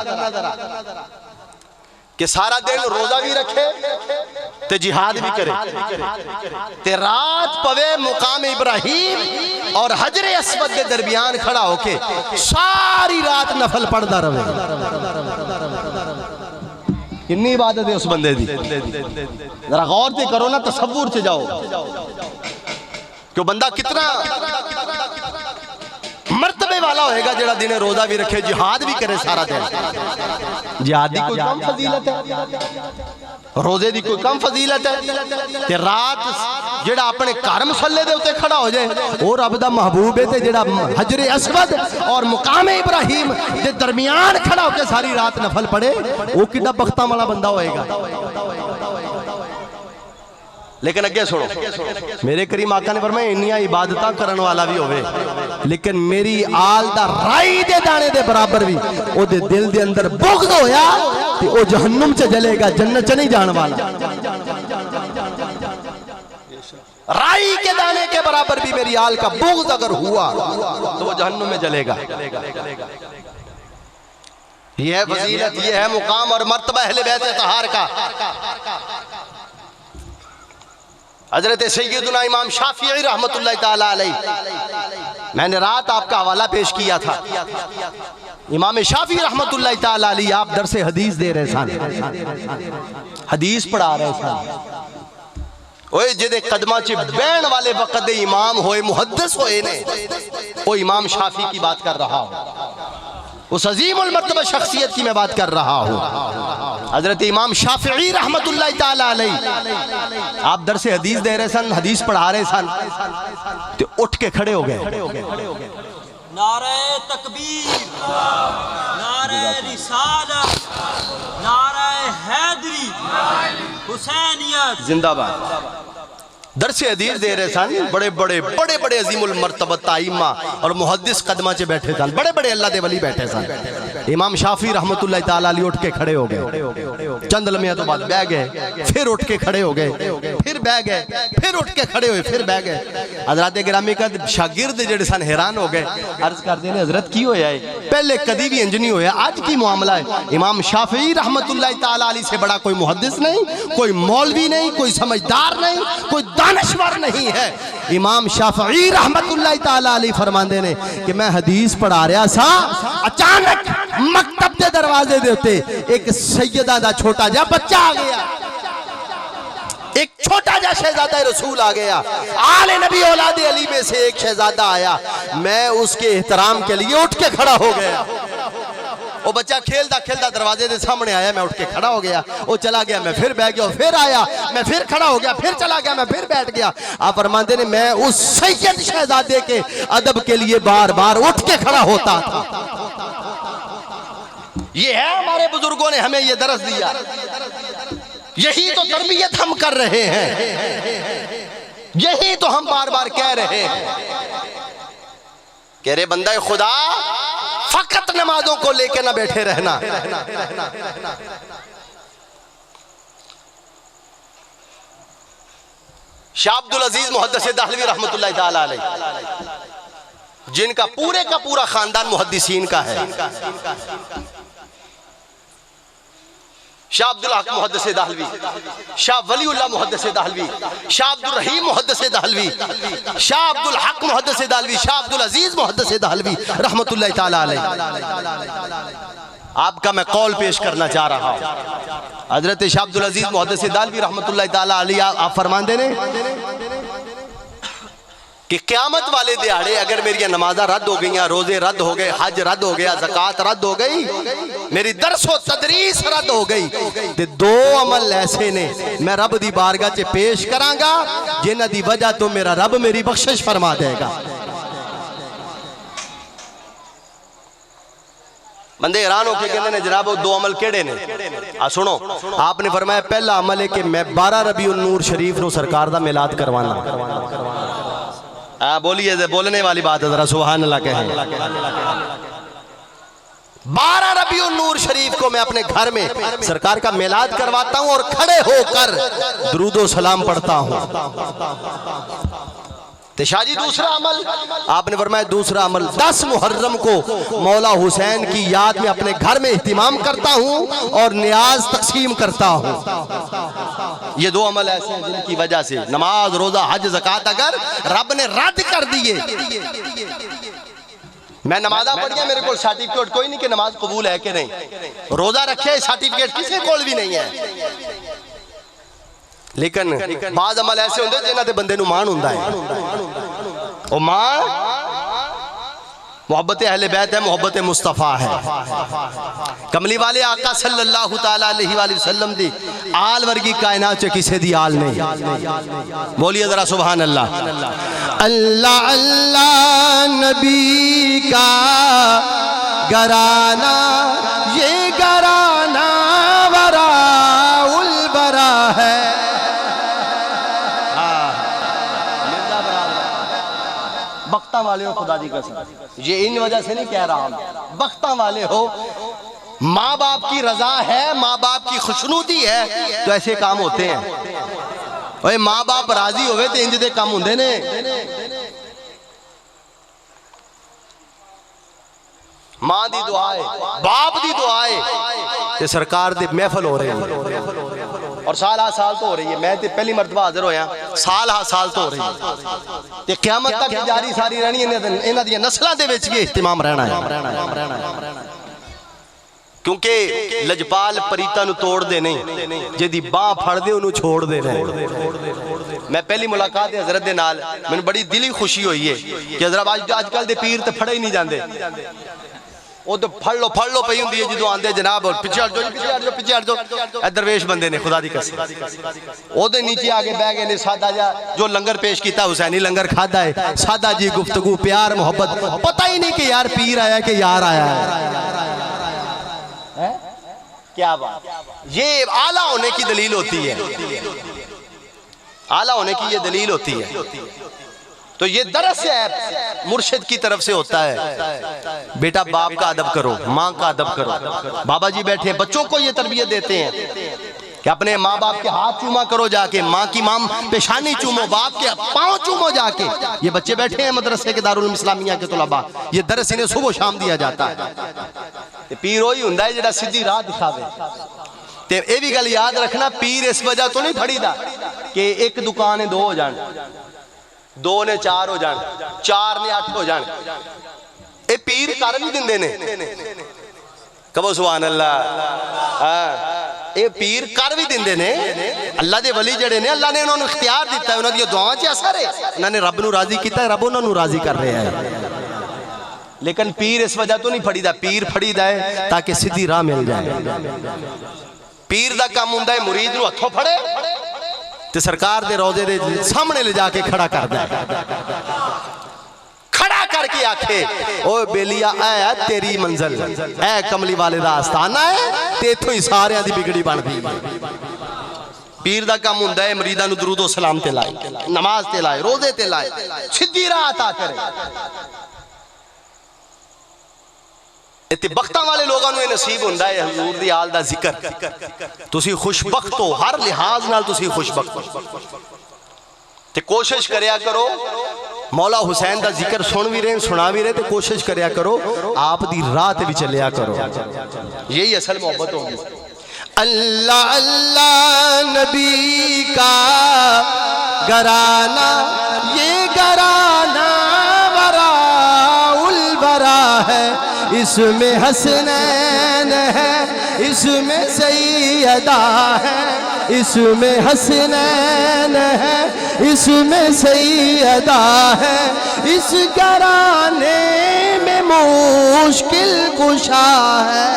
कि सारा दिन रोजा भी रखे ते जिहाद भी करे ते रात पवे मुकाम इब्राहिम और हजरे अस्वद के दरमियान खड़ा होके सारी रात नफल पढ़ता रहे। कितनी इबादत है उस बंदे दी, जरा गौर से करो ना, तसव्वुर से जाओ कि बंदा कितना मर्तबे वाला होएगा जेड़ा दिन रोजा भी रखे, जिहाद भी करे सारा दिन। जिहाद की कोई कम फजीलत है, रोजे की कोई कम फजीलत है ते रात जेड़ा अपने घर मसल्ले दे उत्ते खड़ा हो जाए वो रब दा महबूब है। ते जेड़ा हजरे अस्वद और मुकाम इब्राहिम दे दरमियान खड़ा होकर सारी रात नफल पढ़े वो कितना बख्ता वाला बंदा होएगा। लेकिन अगे सुनो, मेरे करीम आका ने फरमाया इन्नियां इबादतां करन वाला भी होवे लेकिन मेरी आल दा राई दे दाने दे बराबर भी ओदे दिल दे अंदर बुग़्ज़ होया ते ओ जहन्नुम च जलेगा, जन्नत च नहीं जाने वाला। राई के दाने के बराबर भी मेरी आल का बुग़्ज़ अगर हुआ तो वो जहन्नुम में जलेगा। ये है फजीलत, ये है मुकाम और मर्तबा अहले बैत तहार का। हजरत सैयदुना इमाम शाफिई रहमतुल्लाह ताला अलैह, मैंने रात आपका हवाला पेश किया था। इमाम शाफिई रहमतुल्लाह ताला अलैह आप दरसे हदीस दे रहे सन, हदीस पढ़ा रहे सन। ओए जिदे कदमा च बैण वाले वक्त दे इमाम होए, मुहद्दिस होए ने, वो इमाम शाफी की बात कर रहा हूं, उस अजीमुल मर्तबा शख्सियत की मैं बात कर रहा हूं। हजरत इमाम शाफिई रहमतुल्लाह ताला अलैह आप दरसे हदीस दे रहे सन, हदीस पढ़ा रहे सन, तो उठ के खड़े हो गए। नारे तकबीर, नारे रिसालत, नारे हैदरी, हुसैनियत जिंदाबाद। दरसे हदीस दे रहे सन, बड़े बड़े बड़े बड़े अजीमुल मर्तबा ताइमा और मुहद्दिस कदमा च बैठे सन, बड़े बड़े अल्लाह दे वली बैठे सन। इमाम शाफी रहमतुल्लाह ताला अलैह उठ के खड़े हो गए, चंद लम्हे तो बाद बैठ गए, फिर उठ के खड़े हो गए, फिर बैठ गए, फिर उठ के खड़े हुए, फिर बैठ गए। हजरत गिरामी का शागिर्द जेड़े सन हैरान हो गए, अर्ज करते हैं हजरत की होया है, पहले कदी भी इंज नहीं होया, आज की मामला है। इमाम शाफी रहमतुल्लाह ताला अलैह से बड़ा कोई मुहद्दिस नहीं, कोई मौलवी नहीं, कोई समझदार नहीं, कोई दानश्वर नहीं है। इमाम शाफी रहमतुल्लाह ताला अलैह फरमाते ने कि मैं हदीस पढ़ा रहा सा, अचानक मकतब के दरवाजे दे उत्ते एक सैयदा दा छोटा जा बच्चा आ गया, एक छोटा जा शहजादा रसूल आ गया, आले नबी औलादे अली में से एक शहजादा आया, मैं उसके एहतराम के लिए उठ के खड़ा हो गया। वो बच्चा खेलता खेलता दरवाजे के सामने आया, मैं उठ के खड़ा हो गया, वो चला गया, मैं फिर बैठ गया, फिर आया, मैं फिर खड़ा हो गया, फिर चला गया, मैं फिर बैठ गया। आप फरमाते ने मैं उस सैयद शहजादे के अदब के लिए बार बार उठ के खड़ा होता था। ये है हमारे बुजुर्गों ने हमें ये दरस दिया, यही तो तरबियत हम कर रहे हैं, यही तो हम बार बार कह रहे हैं। कह रहे बंदा खुदा फकत नमाजों को लेके ना बैठे रहना। शाह अब्दुल अजीज मुहद्दिस दहलवी रहमतुल्लाह ताला अलैह, जिनका पूरे का पूरा खानदान मुहद्दिसीन का है, शाह अब्दुल हक मुहद्दिस दहलवी, शाह वलीउल्लाह मुहद्दिस दहलवी, शाह अब्दुल रहीम मुहद्दिस दहलवी, शाह अब्दुल हक मुहद्दिस दहलवी, शाह अब्दुल अजीज मुहद्दिस दहलवी रहमतुल्लाह ताला अलैह। आपका मैं कौल पेश करना चाह रहा हूं। हजरत शाह अब्दुल अजीज मुहद्दिस दहलवी रहमतुल्लाह ताला अलैह आप फरमाते ने कि क़यामत वाले दिहाड़े अगर मेरी नमाज़ा रद्द हो गई, रोजे रद्द हो गए, हज रद्द हो गया, ज़कात रद्द हो गई, मेरी दरसो तदरीस रद्द हो गई, ते दो अमल ऐसे ने मैं रब दी बारगाह च पेश करांगा जिन्हां दी वजह तो मेरा रब मेरी बख्शिश फरमा देगा। बंदे हैरान होके कहते हैं जनाब वो दो अमल केड़े ने? आ सुनो, आपने फरमाया पहला अमल है कि मैं 12 रबीउन नूर शरीफ नु सरकार दा मिलाद करवाना। बोलिए, बोलने वाली बात है, जरा सुभान अल्लाह कहें। 12 रबीउन नूर शरीफ को मैं अपने घर में सरकार का मिलाद करवाता हूं और खड़े होकर दुरूदो सलाम पढ़ता हूं। तो शाहजी दूसरा अमल आपने फरमाया, दूसरा अमल 10 मुहर्रम को मौला हुसैन की याद में अपने घर में इहतिमाम करता हूं और नियाज तकसीम करता हूं। ये 2 अमल ऐसे हैं जिनकी वजह से नमाज, रोजा, हज, ज़कात अगर रब ने रद्द कर दिए, मैं नमाजा पढ़िया मेरे को सर्टिफिकेट कोई नहीं कि नमाज कबूल है कि नहीं, रोजा रखे सर्टिफिकेट किसी को भी नहीं है, लेकिन बाज़ अमल ऐसे होंगे जिन्हां ते बंदे नूं मान हुंदा है। ओ मान मोहब्बत अहले बैत है, मोहब्बत मुस्तफ़ा है। कमली वाले आका सल्लल्लाहु तआला अलैहि वसल्लम दी आल वर्गी कायनात च किसे दी आल नहीं। बोलिए जरा सुभान अल्लाह। अल्लाह अल्लाह नबी का घराना, ये घराना वराउल बरा है। बख्ता वाले हो खुदा दी कसम, ये इन वजह से नहीं कह रहा हूं, बख्ता वाले हो, माँ बाप की रजा है, माँ बाप की खुशनुदी है तो ऐसे काम होते हैं। ओए माँ बाप राजी होवे तो इंज दे काम होंदे ने। माँ दी दुआए, बाप दी दुआए ते सरकार दे महफल हो रहे हैं और साल हा साल तो हो रही है। मैं ते पहली मरतबा हाजिर होया, साल हा साल तो हो रही है ते क़यामत तक जारी सारी रहनी है। इन्हां दी नस्लां दे विच भी इहतिमाम रहना है, क्योंकि लजपाल परीता नु तोड़ दे नहीं, जिहदी बाह फड़ दे उन्होंने छोड़ दे नहीं। मैं पहली मुलाकात हजरत दे नाल मैंने बड़ी दिली खुशी हुई है कि हजरत अजकल दे पीर तो फड़े ही नहीं जाते, वो तो फड़ लो पई हुंदी है जो आंदे जनाब पीछे हट जाओ, पीछे हट जाओ, पीछे हट जाओ। दरवेश बंदे ने खुदा दी कसम, ओदे नीचे आके बह गए ने। सादा जा जो लंगर पेश किया हुसैनी लंगर खादा है, सादा जी गुफ्तगू प्यार मोहब्बत, पता ही नहीं कि यार पीर आया कि यार आया है। क्या बात, ये आला होने की दलील होती है, आला होने की ये दलील होती है। तो ये दरस है मुर्शिद की तरफ से होता है, बेटा बाप का अदब करो, माँ का अदब करो। बाबा जी बैठे हैं, बच्चों को ये तरबियत देते हैं कि अपने माँ बाप के हाथ चूमा करो जाके, माँ की माम पेशानी चूमो, बाप के पाँव चूमो जाके। ये बच्चे बैठे हैं मदरसे के दारुल इस्लामिया के तुलबा, ये दरस इन्हें सुबह शाम दिया जाता है। पीर वही हुंदा है जिहड़ा सीधी राह दिखावे। ते ये भी गल याद रखना, पीर इस वजह तो नहीं फड़ीदा कि एक दुकान है 2 हो जान, 2 ने 4 हो जान, 4 ने 8 हो जान। ये पीर कर भी दिंदे ने, कहो सुभान अल्लाह। हाँ, ये पीर कर भी दिंदे ने। अल्लाह दे वली जड़े ने, अल्लाह ने उन्होंने इख्तियार दिता है, उन्होंने दुआओं च असर है, उन्होंने रब नूं राजी किया, रब उन्होंने राजी कर रहा है। लेकिन पीर इस वजह तो नहीं फड़ीदा, पीर फड़ीदा है ताकि सीधी राह मिल जाए। पीर दा काम हुंदा है मुरीद नूं हथों फड़े ते सरकार दे रोजे दे सामने ले जाके खड़ा कर दे, खड़ा करके आखे ओ बेलिया ऐ तेरी मंजिल, ऐ कमली वाले दा आस्थाना है ते इथों ही सारियां दी बिगड़ी बनदी। पीर दा काम हुंदा है मुरीदां नूं दरूद ओ सलाम ते लाए, नमाज ते लाए, रोजे ते लाए, सीधी राह अता करे। इत्ते बख्तां वाले लोगों नूं नसीब हुंदा है हुजूर दी आल दा जिक्र। तुसी खुशबख्त हो, हर लिहाज नाल तुसी खुशबख्त हो। ते कोशिश करया करो मौला हुसैन दा जिक्र सुन भी रहे, सुना भी रहे, तो कोशिश करया करो आप दी राह ते भी चलिया करो। यही असल मोहब्बत होगी। अल्लाह अल्लाह नबी का घराना, ये घराना वराउल बरा है। इसमें हसनैन है, इसमें सैयदा है, इसमें हसनैन है, इसमें सैयदा है। इस घराने में मुश्किल कुशा है।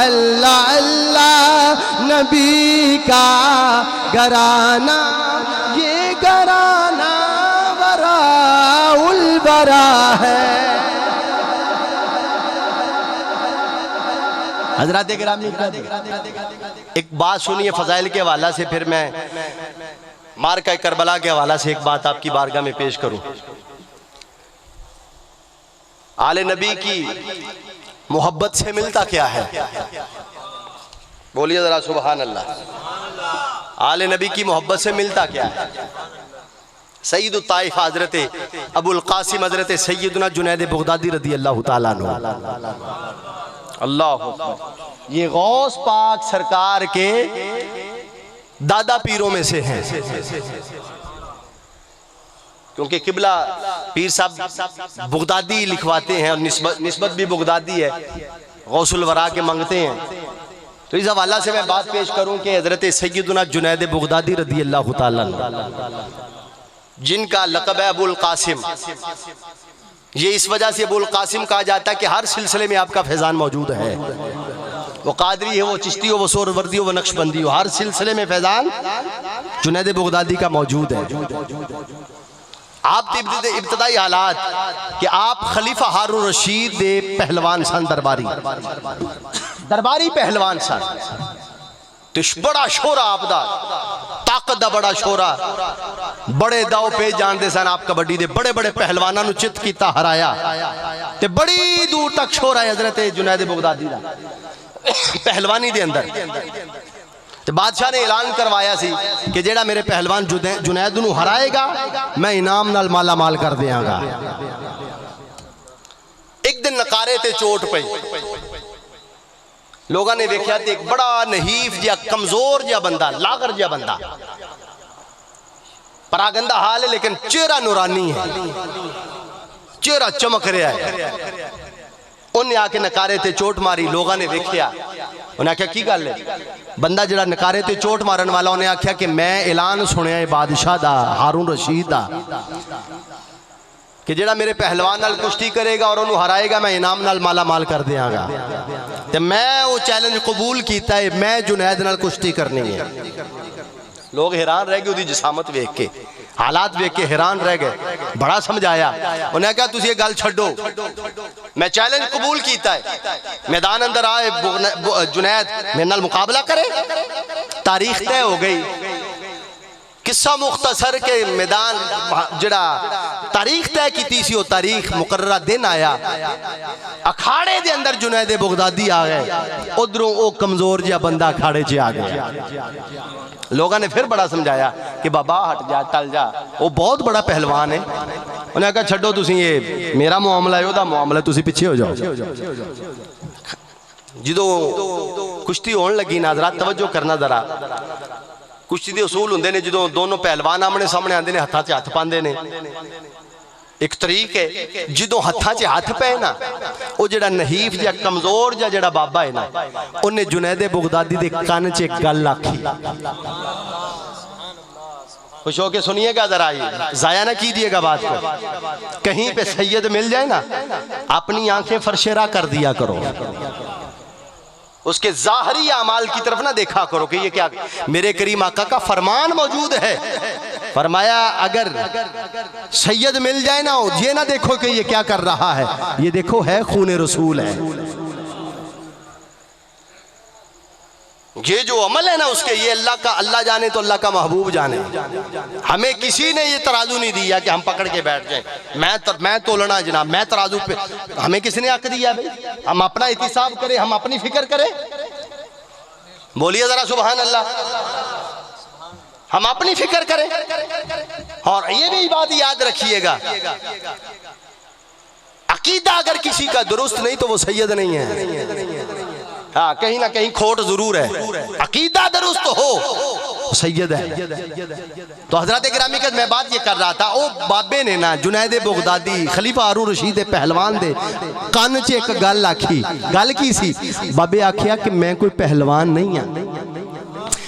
अल्लाह अल्लाह नबी का घराना, ये घराना वराउल बरा है। हजरात गिरामी, एक बात सुनिए फजाइल के हवाला से, फिर मैं मारका करबला के हवाला से एक बात आपकी बारगाह में पेश करूं। आले नबी की मोहब्बत से मिलता क्या है? बोलिए जरा सुभान अल्लाह। आले नबी की मोहब्बत से मिलता क्या है? सईद ताइफ हजरत अबुल कासिम हजरत सैयदना जुनैद बगदादी रदी अल्लाह ताला अन्हु, अल्लाह ये गौस पाक सरकार के दादा पीरों में से हैं, क्योंकि किबला पीर साहब बगदादी लिखवाते हैं और निस्बत भी बगदादी है, गौसुल वरा के मांगते हैं। तो इस हवाला से मैं बात पेश करूं कि हजरत सैयदना जुनैद बगदादी रदी अल्लाह ताला जिनका लक़ब है अबुल कासिम, ये इस वजह से अबुल कासिम कहा जाता है कि हर सिलसिले में आपका फैज़ान मौजूद है। वो कादरी है, वो चिश्ती हो, वो सोहरवर्दी हो, वो नक्शबंदी हो, हर सिलसिले में फैज़ान जुनैद बगदादी का मौजूद है। आप इब्तदाई हालात कि आप खलीफा हारून रशीद दे पहलवान सन, दरबारी पहलवान सन, तो बड़ा शोरा आपदा, ताकत दा बड़ा शोरा, बड़े दाव पे जानते सन आप कबड्डी दे, बड़े बड़े पहलवानों नु चित कीता, हराया, ते बड़ी दूर तक शोरा है हजरत जुनैद बगदादी दा पहलवानी दे अंदर। तो बादशाह ने ऐलान करवाया सी कि जेड़ा मेरे पहलवान जुनैद नू हराएगा मैं इनाम नाल माला माल कर देंगा। एक दिन नकारे ते चोट पई, लोगों ने देखा तो एक बड़ा नहीफ जिहा कमजोर जिहा बंदा, लागर जिहा बंदा, परागंदा हाल है लेकिन चेहरा नूरानी है, चेहरा चमक रहा है। उन्हें आके नकारे ते चोट मारी, लोगों ने देखा, उन्हें आख्या की गल है? बंदा जरा नकारे ते चोट मारन वाला, उन्हें आख्या कि मैं ऐलान सुनिया है बादशाह दा, हारून रशीद दा, कि जेड़ा मेरे पहलवान नाल कुश्ती करेगा और उन्हें हराएगा मैं इनाम नाल माला माल कर देंगा। तो मैं वो चैलेंज कबूल किया है, मैं जुनैद नाल कुश्ती करनी है। लोग हैरान रह गए, उसकी जिसामत वेख के, हालात वेख के हैरान रह गए। बड़ा समझाया, उन्हें कहा तुम ये गल छड्डो, मैं चैलेंज कबूल किया है, मैदान अंदर आए जुनैद मेरे नाल मुकाबला करे। तारीख तय हो गई, किस्सा मुख्तसर के मैदान जड़ा तारीख तय की सी, वो तारीख मुकर्ररा दिन आया, अखाड़े दे अंदर जुनैद बगदादी आ गए, उधरों वो कमजोर जिहा बंदा अखाड़े च आ गया। लोगों ने फिर बड़ा समझाया कि बाबा हट जा, टल जा, वो बहुत बड़ा पहलवान है। उन्हें कहा छड्डो तुसी, ये मेरा मामला है, ओदा मामला, तुसी पीछे हो जाओ। जो कुश्ती होने लगी ना, जरा तवज्जो करना, जरा कुश्ती के उसूल होंगे ने, जो दोनों पहलवान आमने सामने आते हैं, हथा च हथ पाते हैं, एक तरीक है, जो हथा च हथ पे ना, वो जड़ा नहीफ या कमजोर या जड़ा बाबा है ना, उन्हें जुनैद बगदादी के कान च एक गल आखी। खुश होके सुनिएगा जरा, ये जाया ना कीजिएगा बात को। कहीं पे सैयद मिल जाए ना, अपनी आंखें फरशेरा कर दिया करो, उसके जाहरी अमाल की तरफ ना देखा करो कि ये क्या। मेरे करीम आका का फरमान मौजूद है, फरमाया अगर सैयद मिल जाए ना, ये ना देखो कि ये क्या कर रहा है, ये देखो है खून रसूल है। ये जो अमल है ना उसके, ये अल्लाह का, अल्लाह जाने तो अल्लाह का महबूब जाने। हमें किसी ने ये तराजू नहीं दिया कि हम पकड़ के बैठ जाए, मैं तोलना जनाब, मैं तराजू पे, हमें किसी ने हक दिया भाई? हम अपना एहतिसाब करें, हम अपनी फिक्र करें। बोलिए जरा सुभान अल्लाह। हम अपनी फिक्र करें। और ये भी बात याद रखिएगा, अकीदा अगर किसी का दुरुस्त नहीं तो वो सैयद नहीं है। हाँ, कहीं ना कहीं खोट जरूर है। अकीदा दुरुस्त हो सैयद है। तो हजरत गिरामी का मैं बात ये कर रहा था, ओ बाबे ने ना जुनैद बगदादी खलीफा हारून रशीद पहलवान दे कान च एक गल आखी। गल की सी? बाबे आखिया कि मैं कोई पहलवान नहीं हाँ,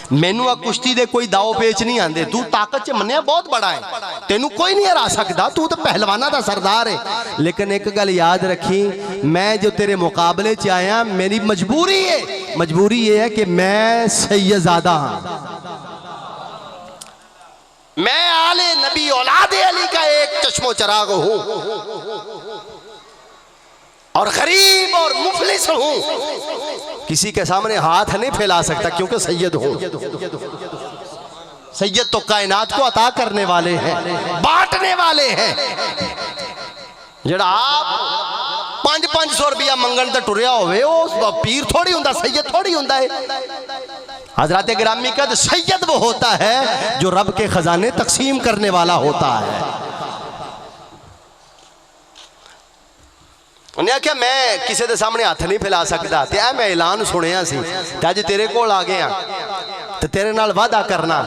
मैनू आ कुश्ती दे कोई दाव पेच नहीं आंदे, तू ताकत च मन्निया बहुत बड़ा है, तेनू कोई नहीं हरा सकता, तू तो पहलवाना दा सरदार है। लेकिन एक गल याद रखी, मैं जो तेरे मुकाबले च आया, मेरी मजबूरी है, मजबूरी ये है कि मैं सैयदजादा हाँ, मैं आले नबी औलादे अली का एक चश्मो चराग हूं और गरीब और मुफलिस हूं, किसी के सामने हाथ नहीं फैला सकता क्योंकि सैयद हूं। सैयद तो कायनात को अता करने वाले हैं, बांटने वाले हैं। जड़ा आप 500 रुपया मंगन ते टुरिया होवे ओ पीर थोड़ी हुंदा, सैयद थोड़ी हुंदा है। हजरत गिरामी कहते सैयद वो होता है जो रब के खजाने तकसीम करने वाला होता है। उन्हें आख्या मैं किसी के सामने हथ नहीं फैला सकता, ते मैं ऐलान सुनिया सी ते अज तेरे कोल आ गया ते तेरे नाल वादा करना,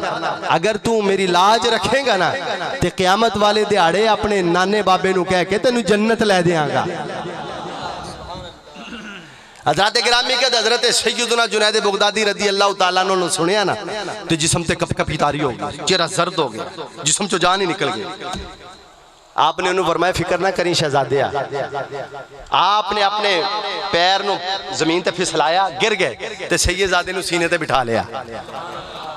अगर तू मेरी लाज रखेगा ना ते क़यामत वाले दिहाड़े अपने नाने बाबे नू कह के तेनू जन्नत लै देंगा। हजरत गिरामी के हजरत सैयदना जुनैद बगदादी रदी अल्लाह तआला अन्हु सुनिया ना तो जिस्म ते कप कपी तारी हो गई, चेहरा जर्द हो गया, जिस्म चो जान ही निकल गई। आपने उन्होंने फरमाया फिक्र ना करी शहजादिया, आपने अपने पैर नु जमीन ते फिसलाया, गिर गए ते सैयदजादे नु सीने ते बिठा लिया।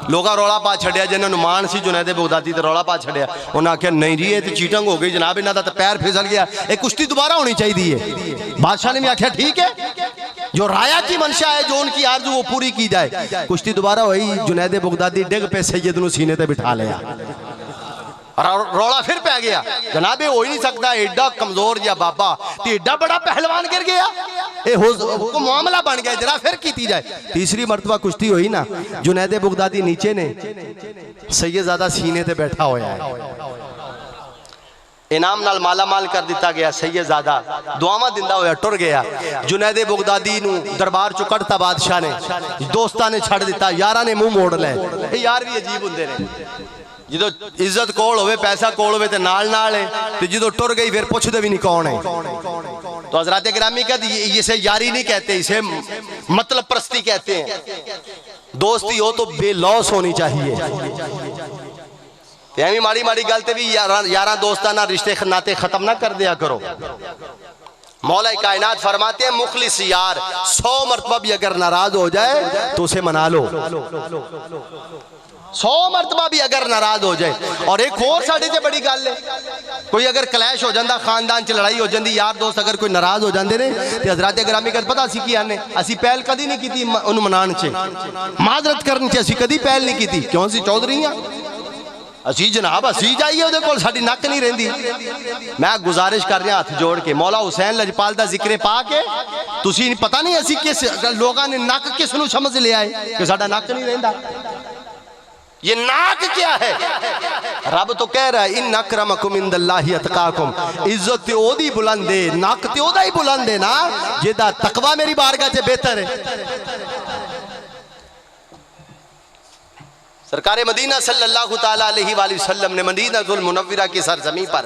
लोगा रौला पा छड़िया जिन्होंने मान सी जुनैद बगदादी ते रौला पा छड़िया। उन्हें आख्या नहीं जी ये तो चीटिंग हो गई जनाब, इन्हों का पैर फिसल गया, एक कुश्ती दोबारा होनी चाहिए। बादशाह ने भी आख्या ठीक है, जो राया की मंशा है, जो उनकी आरज़ू वो पूरी की जाए। कुश्ती दोबारा हुई, जुनैद बगदादी डिग पे सैयद नु सीने ते बिठा लिया। रौला फिर पै गया, जनाबे हो ही नहीं सकता, एडा कमजोर या बाबा ते एडा बड़ा पहलवान गिर गया, ये हो मामला बन गया, जरा फिर की जाए। तीसरी मरतबा कुश्ती हुई ना, जुनैद बगदादी नीचे ने, सैयदजादा सीने ते बैठा होया है, इनाम नाल माला माल कर दिता गया। सैयदजादा दुआवां दिंदा होया टुर गया। जुनैद बगदादी नू दरबार चो कढ़ता बादशाह ने, दोस्तां ने छड़ दिता, यारां ने मुंह मोड़ ले। यार भी अजीब हुंदे ने, जो इज्जत कोल होवे, पैसा कोल होवे ते नाल नाल है, ते जो टुर गई फिर पुछदे भी नहीं कौन है। तो हजरत गिरामी कहते इसे यारी नहीं कहते, इसे मतलब परस्ती कहते हैं। दोस्ती हो तो बेलौस होनी चाहिए। यानी माड़ी माड़ी गल ते भी यारा दोस्ताना रिश्ते नाते खत्म ना कर दिया करो। मौला कायनात फरमाते हैं मुखलिस यार 100 मरतबा भी अगर नाराज हो जाए तो उसे मना लो, 100 मरतबा भी अगर नाराज हो जाए। और एक और साढ़े से बड़ी गल है, कोई अगर क्लैश हो जाता, खानदान च लड़ाई हो जाती, यार दोस्त अगर कोई नाराज हो जाते ने तो हजरत गिरामी कहते पता असी की आने, असी पहल कदी नहीं की उन्होंने मनाने च, माजरत करने च असी कदी पहल नहीं की। क्यों असी चौधरी हाँ, असी जनाब असी जाइए उहदे कोल साडी नक नहीं रहिंदी। मैं गुजारिश कर रहा हाथ जोड़ के, मौला हुसैन लजपाल दा जिक्र पा के, तुसी पता नहीं असी किस लोगों ने नक किस नूं समझ लिया है कि साडा नक नहीं रहिंदा। ये नाक क्या है? रब तो कह रहा है इन अकरमकुम इंदल्लाहि अतकाकुम, इज्जत ते ओदी बुलंद है, नक ते ओदा ही बुलंद है ना जेदा तकवा मेरी बारगाह च बेहतर है। सरकार मदीना सल्लल्लाहु ताला अलैहि वसल्लम ने मदीनातुल मुनव्वरा की सरजमी पर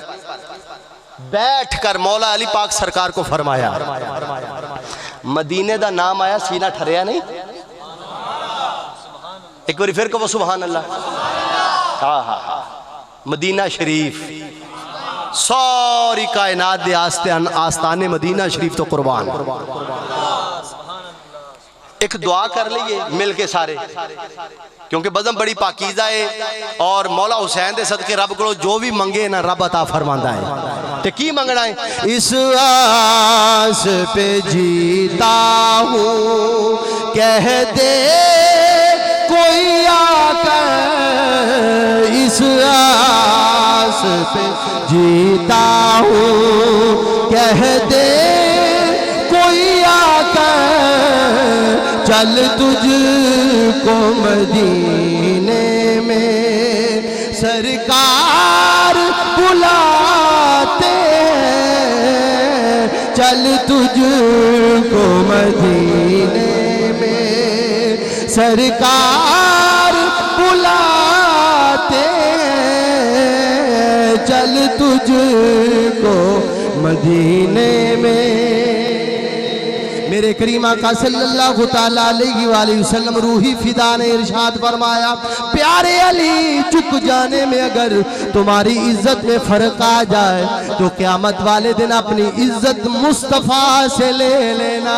बैठकर मौला अली पाक सरकार को फरमाया, मदीने दा नाम आया सीना ठरिया नहीं, एक बार फिर कहो सुभान अल्लाह। हाँ हाँ हाँ, मदीना शरीफ सारी कायनात दे आस्ताने मदीना शरीफ तो कुर्बान। एक दुआ कर लीजिए मिल के सारे, क्योंकि बज़म बड़ी पाकीज़ा है और मौला हुसैन दे सदके रब को जो भी मंगे ना रब अता फरमांदा है। ते की मंगना है? इस आस पे जीता हूँ कह दे कोई आकर, इस आस पे जीता हूँ कह दे कोई आकर, चल तुझको मदीने में सरकार बुलाते हैं, चल तुझको मदीने में सरकार बुलाते हैं, चल तुझको मदीने में। मेरे करीम आका सल्लल्लाहु ताला अलैहि वसल्लम रूही फिदा ने इरशाद फरमाया, प्यारे अली झुक जाने में अगर तुम्हारी इज्जत में फर्क आ जाए तो क़यामत वाले दिन अपनी इज्जत मुस्तफ़ा से ले लेना।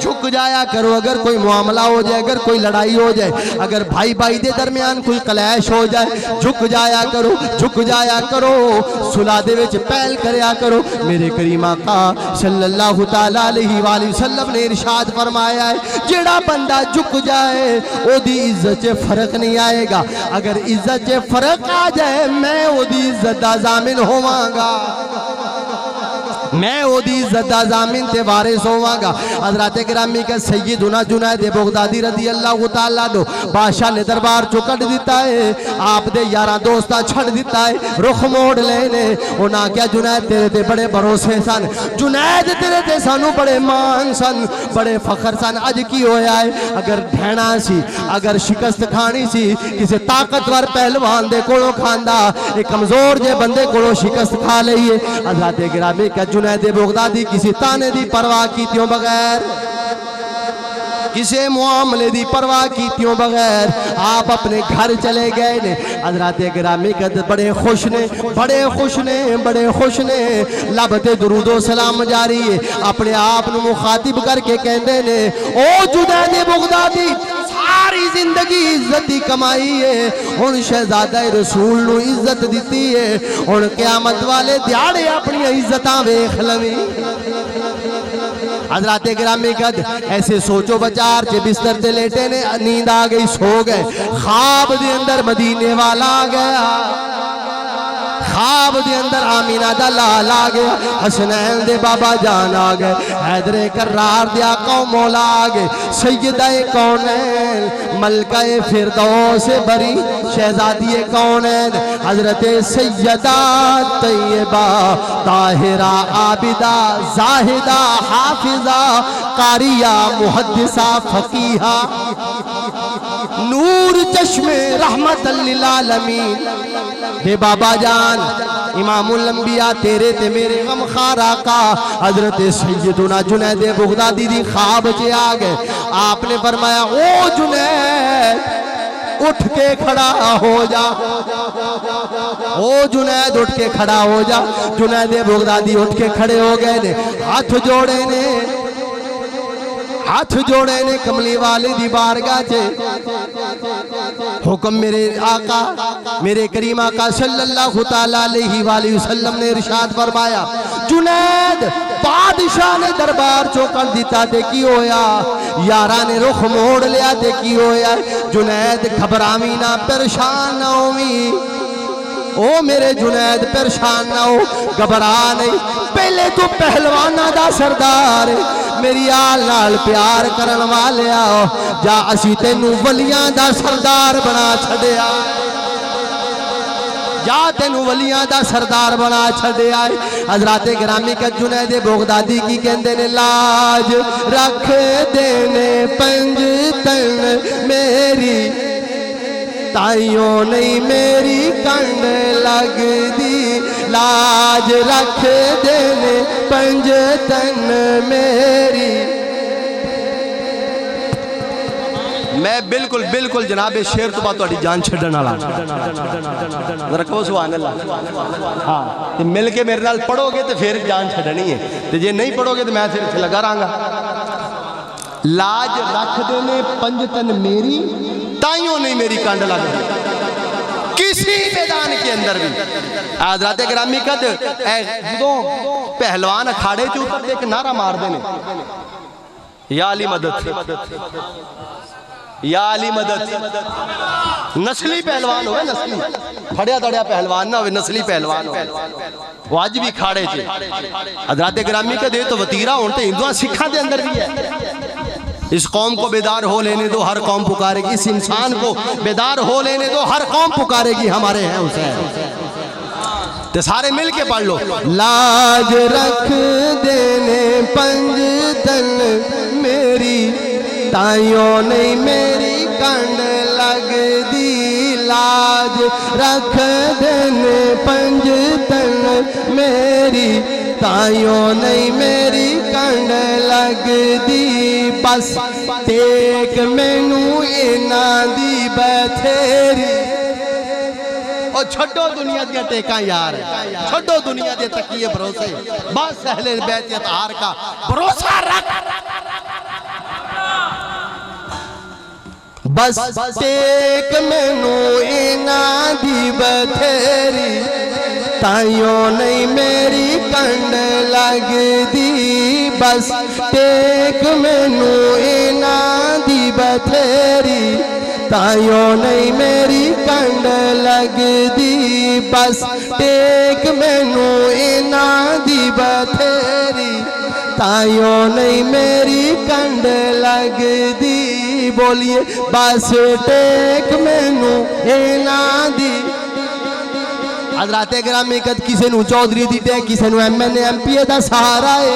झुक जाया करो, अगर कोई मामला हो जाए, अगर कोई लड़ाई हो जाए, अगर भाई भाई के दरमियान कोई क्लैश हो जाए, झुक जाया करो, झुक जाया करो, सुलह दे विच पहल करया करो। मेरे करीम आका सल्लल्लाहु ताला अलैहि वसल्लम ने इरशाद फरमाया है, जेड़ा बंदा झुक जाए ओदी इज्जत च फर्क नहीं आएगा, अगर इज्जत च फर्क आ जाए मैं ओदी इज्जत दा ज़ामिन होवांगा। मैं ओदी इज्जत दा ज़ामिन ते वारिस होवांगा। हज़रत गिरामी का सैयदुना जुनैद बगदादी रज़ी अल्लाह तआला नो बादशाह ने दरबार चो कढ़ दिता है, आप दे यारा दोस्ता छड़ दिता है, रुख मोड़ लेने। उन्हें क्या जुनैद तेरे ते बड़े भरोसे सन, जुनैद तेरे ते सानू बड़े मान सन, बड़े फखर सन। अज की होया है, अगर ढहना सी, अगर शिकस्त खानी सी किसी ताकतवर पहलवान दे कोलों खांदा, एक कमजोर जे बंदे कोलों शिकस्त खा लईए। हज़रत गिरामी का जुनैद बगदादी किसी ताने दी परवाह कीतियों बगैर, किसी मुआमले दी परवाह कीतियों बगैर आप अपने घर चले गए ने। हज़रत गिरामी कद बड़े खुश ने, बड़े खुश ने, बड़े खुश ने। लबते दुरूदो सलाम जारी है, अपने आप को मुखातिब करके कहते ने, ओ जुनैद बगदादी सारी जिंदगी इज्जत ही कमाई है, हुण शहजादा रसूल नू इज्जत दी है, हुण क़यामत वाले दिहाड़े अपनी इज्जतां वेख लवी। हज़रत गिरामी कद ऐसे सोचो बचार के बिस्तर से लेटे ने, नींद आ गई, सो गए। ख्वाब दे अंदर मदीने वाला आ गया, ख्वाब दे अंदर आमीना दा लाल आ गया, हसनैन दे बाबा जान आ गए, हैदरे कर्रार दे आका मौला आ गए, सैयदा कौनैन मलकाए फिरदौस बरी शहजादी कौनैन हजरत सैयदा तैयबा ताहिरा आबिदा जाहिदा हाफिजा कारिया मुहद्दिसा फकीहा नूर चश्मे रहमतल लिल आलमीन हे बाबा जान इमामुल अंबिया तेरे ते मेरे गमखार आका हजरत सैयदुना जुनैद बगदादी दी ख्वाब च आ गए। आपने फरमाया ओ जुनैद उठ के खड़ा हो जा, ओ जुनैद उठ के खड़ा हो जा। जुनैद बगदादी उठ के खड़े हो गए ने, हाथ जोड़े ने, हाथ जोड़े ने कमली वाले दी बारगाह चे। हुक्म मेरे आका मेरे करीम आका सल्लल्लाहु तआला अलैहि वसल्लम ने इरशाद फरमाया, जुनैद बादशाह ने दरबार चो कर दिता ते की होया, यारा ने रुख मोड़ लिया ते की होया। जुनैद घबरावी ना, परेशान ना होवी, ओ मेरे जुनैद परेशान ना हो, घबरा नहीं। पहले तू पहलवाना दा सरदार मेरी आल नाल प्यार करन वाले आओ, जा असी तेनू वलियां दा सरदार बना छड़िया, जा तेनू वलियां दा सरदार बना छड़िया। हजरत गिरामी का जुनैद बगदादी की कहंदे ने, लाज रख देने पंजतन मेरी ताइयों नहीं मेरी कंड लगदी, लाज रख देने पंजतन मेरी। मैं बिल्कुल बिल्कुल जनाब शेर तो बात थोड़ी जान छड्डण वाला जरा कहो सुभान अल्लाह। हाँ ते मिल के मेरे नाल पढ़ोगे तो फिर जान छड्डनी है, ते जे नहीं पढ़ोगे तो मैं फिर लगा रहांगा। लाज रख देने पंजतन मेरी ताइयों नहीं मेरी कंड लग किसी मैदान के अंदर भी। हज़रत गिरामी कद जो पहलवान अखाड़े च उतर एक नारा मार देने, या अली मदद, या अली मदद। नस्ली पहलवान हो, नस्ली फड़िया तड़िया पहलवान ना हो, नस्ली पहलवान हो, वो अज भी खाड़े च। हज़रत गिरामी कद तो वतीरा होने तो हिंदुआ सिखा के अंदर भी है। इस कौम को बेदार हो लेने दो, हर कौम पुकारेगी। इस इंसान को बेदार हो लेने दो, हर कौम पुकारेगी। हमारे हैं हुसैन, तो सारे मिल के पढ़ लो। लाज रख देने पंजतन मेरी ताइयों नहीं मेरी कंड लगदी, लाज रख देने पंजतन मेरी ताइयों नहीं मेरी कंड लगदी। बस टेक मैनू इना दी बथेरी, और छड्डो दुनिया दी टेका यार, छड्डो दुनिया दे तकिए भरोसे, बस अहले बैत अतहार का भरोसा रख। बस टेक मैनू इना दी बथेरी ताइयों नहीं मेरी कंड लगदी, बस टेक मैनू इना दी बथेरी ताइयों नहीं मेरी कंड लगदी, बस टेक मैनू इना दी बथेरी। ताइयों नहीं मेरी कंड लगदी। बोलिए बस टेक मैनू इना दी। हज़रात गिरामी कद किसी नू चौधरी दी टेक, किसी नू MNA MPA दा सहारा है,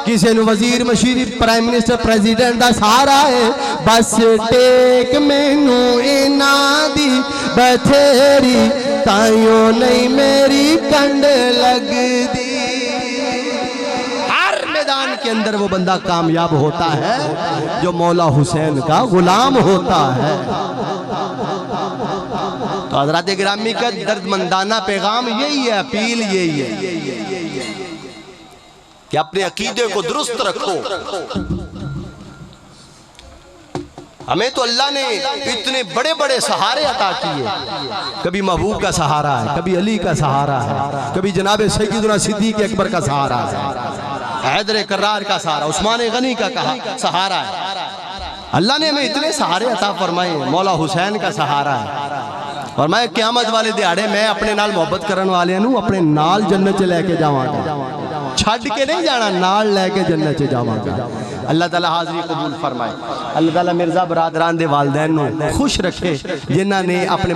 किसी नू वजीर मशीर प्राइम मिनिस्टर प्रेसिडेंट दा सहारा है। बस टेक मैनू इना दी बथेरी, ताइयों नहीं मेरी कंड लगदी। हर मैदान के अंदर वो बंदा कामयाब होता है जो मौला हुसैन का गुलाम होता है। तो हज़रात गिरामी का दर्दमंदाना पैगाम यही है, अपील यही है कि अपने अकीदे को दुरुस्त रखो। हमें तो अल्लाह ने इतने बड़े बड़े सहारे अता किए। कभी महबूब का सहारा है, कभी अली का सहारा है, कभी जनाब सैयदना सिद्दीक़ अकबर का सहारा है, हैदर कर्रार का सहारा, उस्मान गनी का सहारा है। अल्लाह ने हमें इतने सहारे अता फरमाए। मौला हुसैन का सहारा है। और मैं क़यामत वाले दिहाड़े मैं अपने नाल मोहब्बत करने वाले नू अपने नाल जन्नत च लेके जावांगा, छड़ के नहीं जाना, नाल लेके जन्नत च जावांगा। अल्लाह ताला हाज़री कबूल फरमाए। अल्लाह ताला मिर्ज़ा बरादरान दे वालिदैन नू खुश रखे जिन्हां ने अपने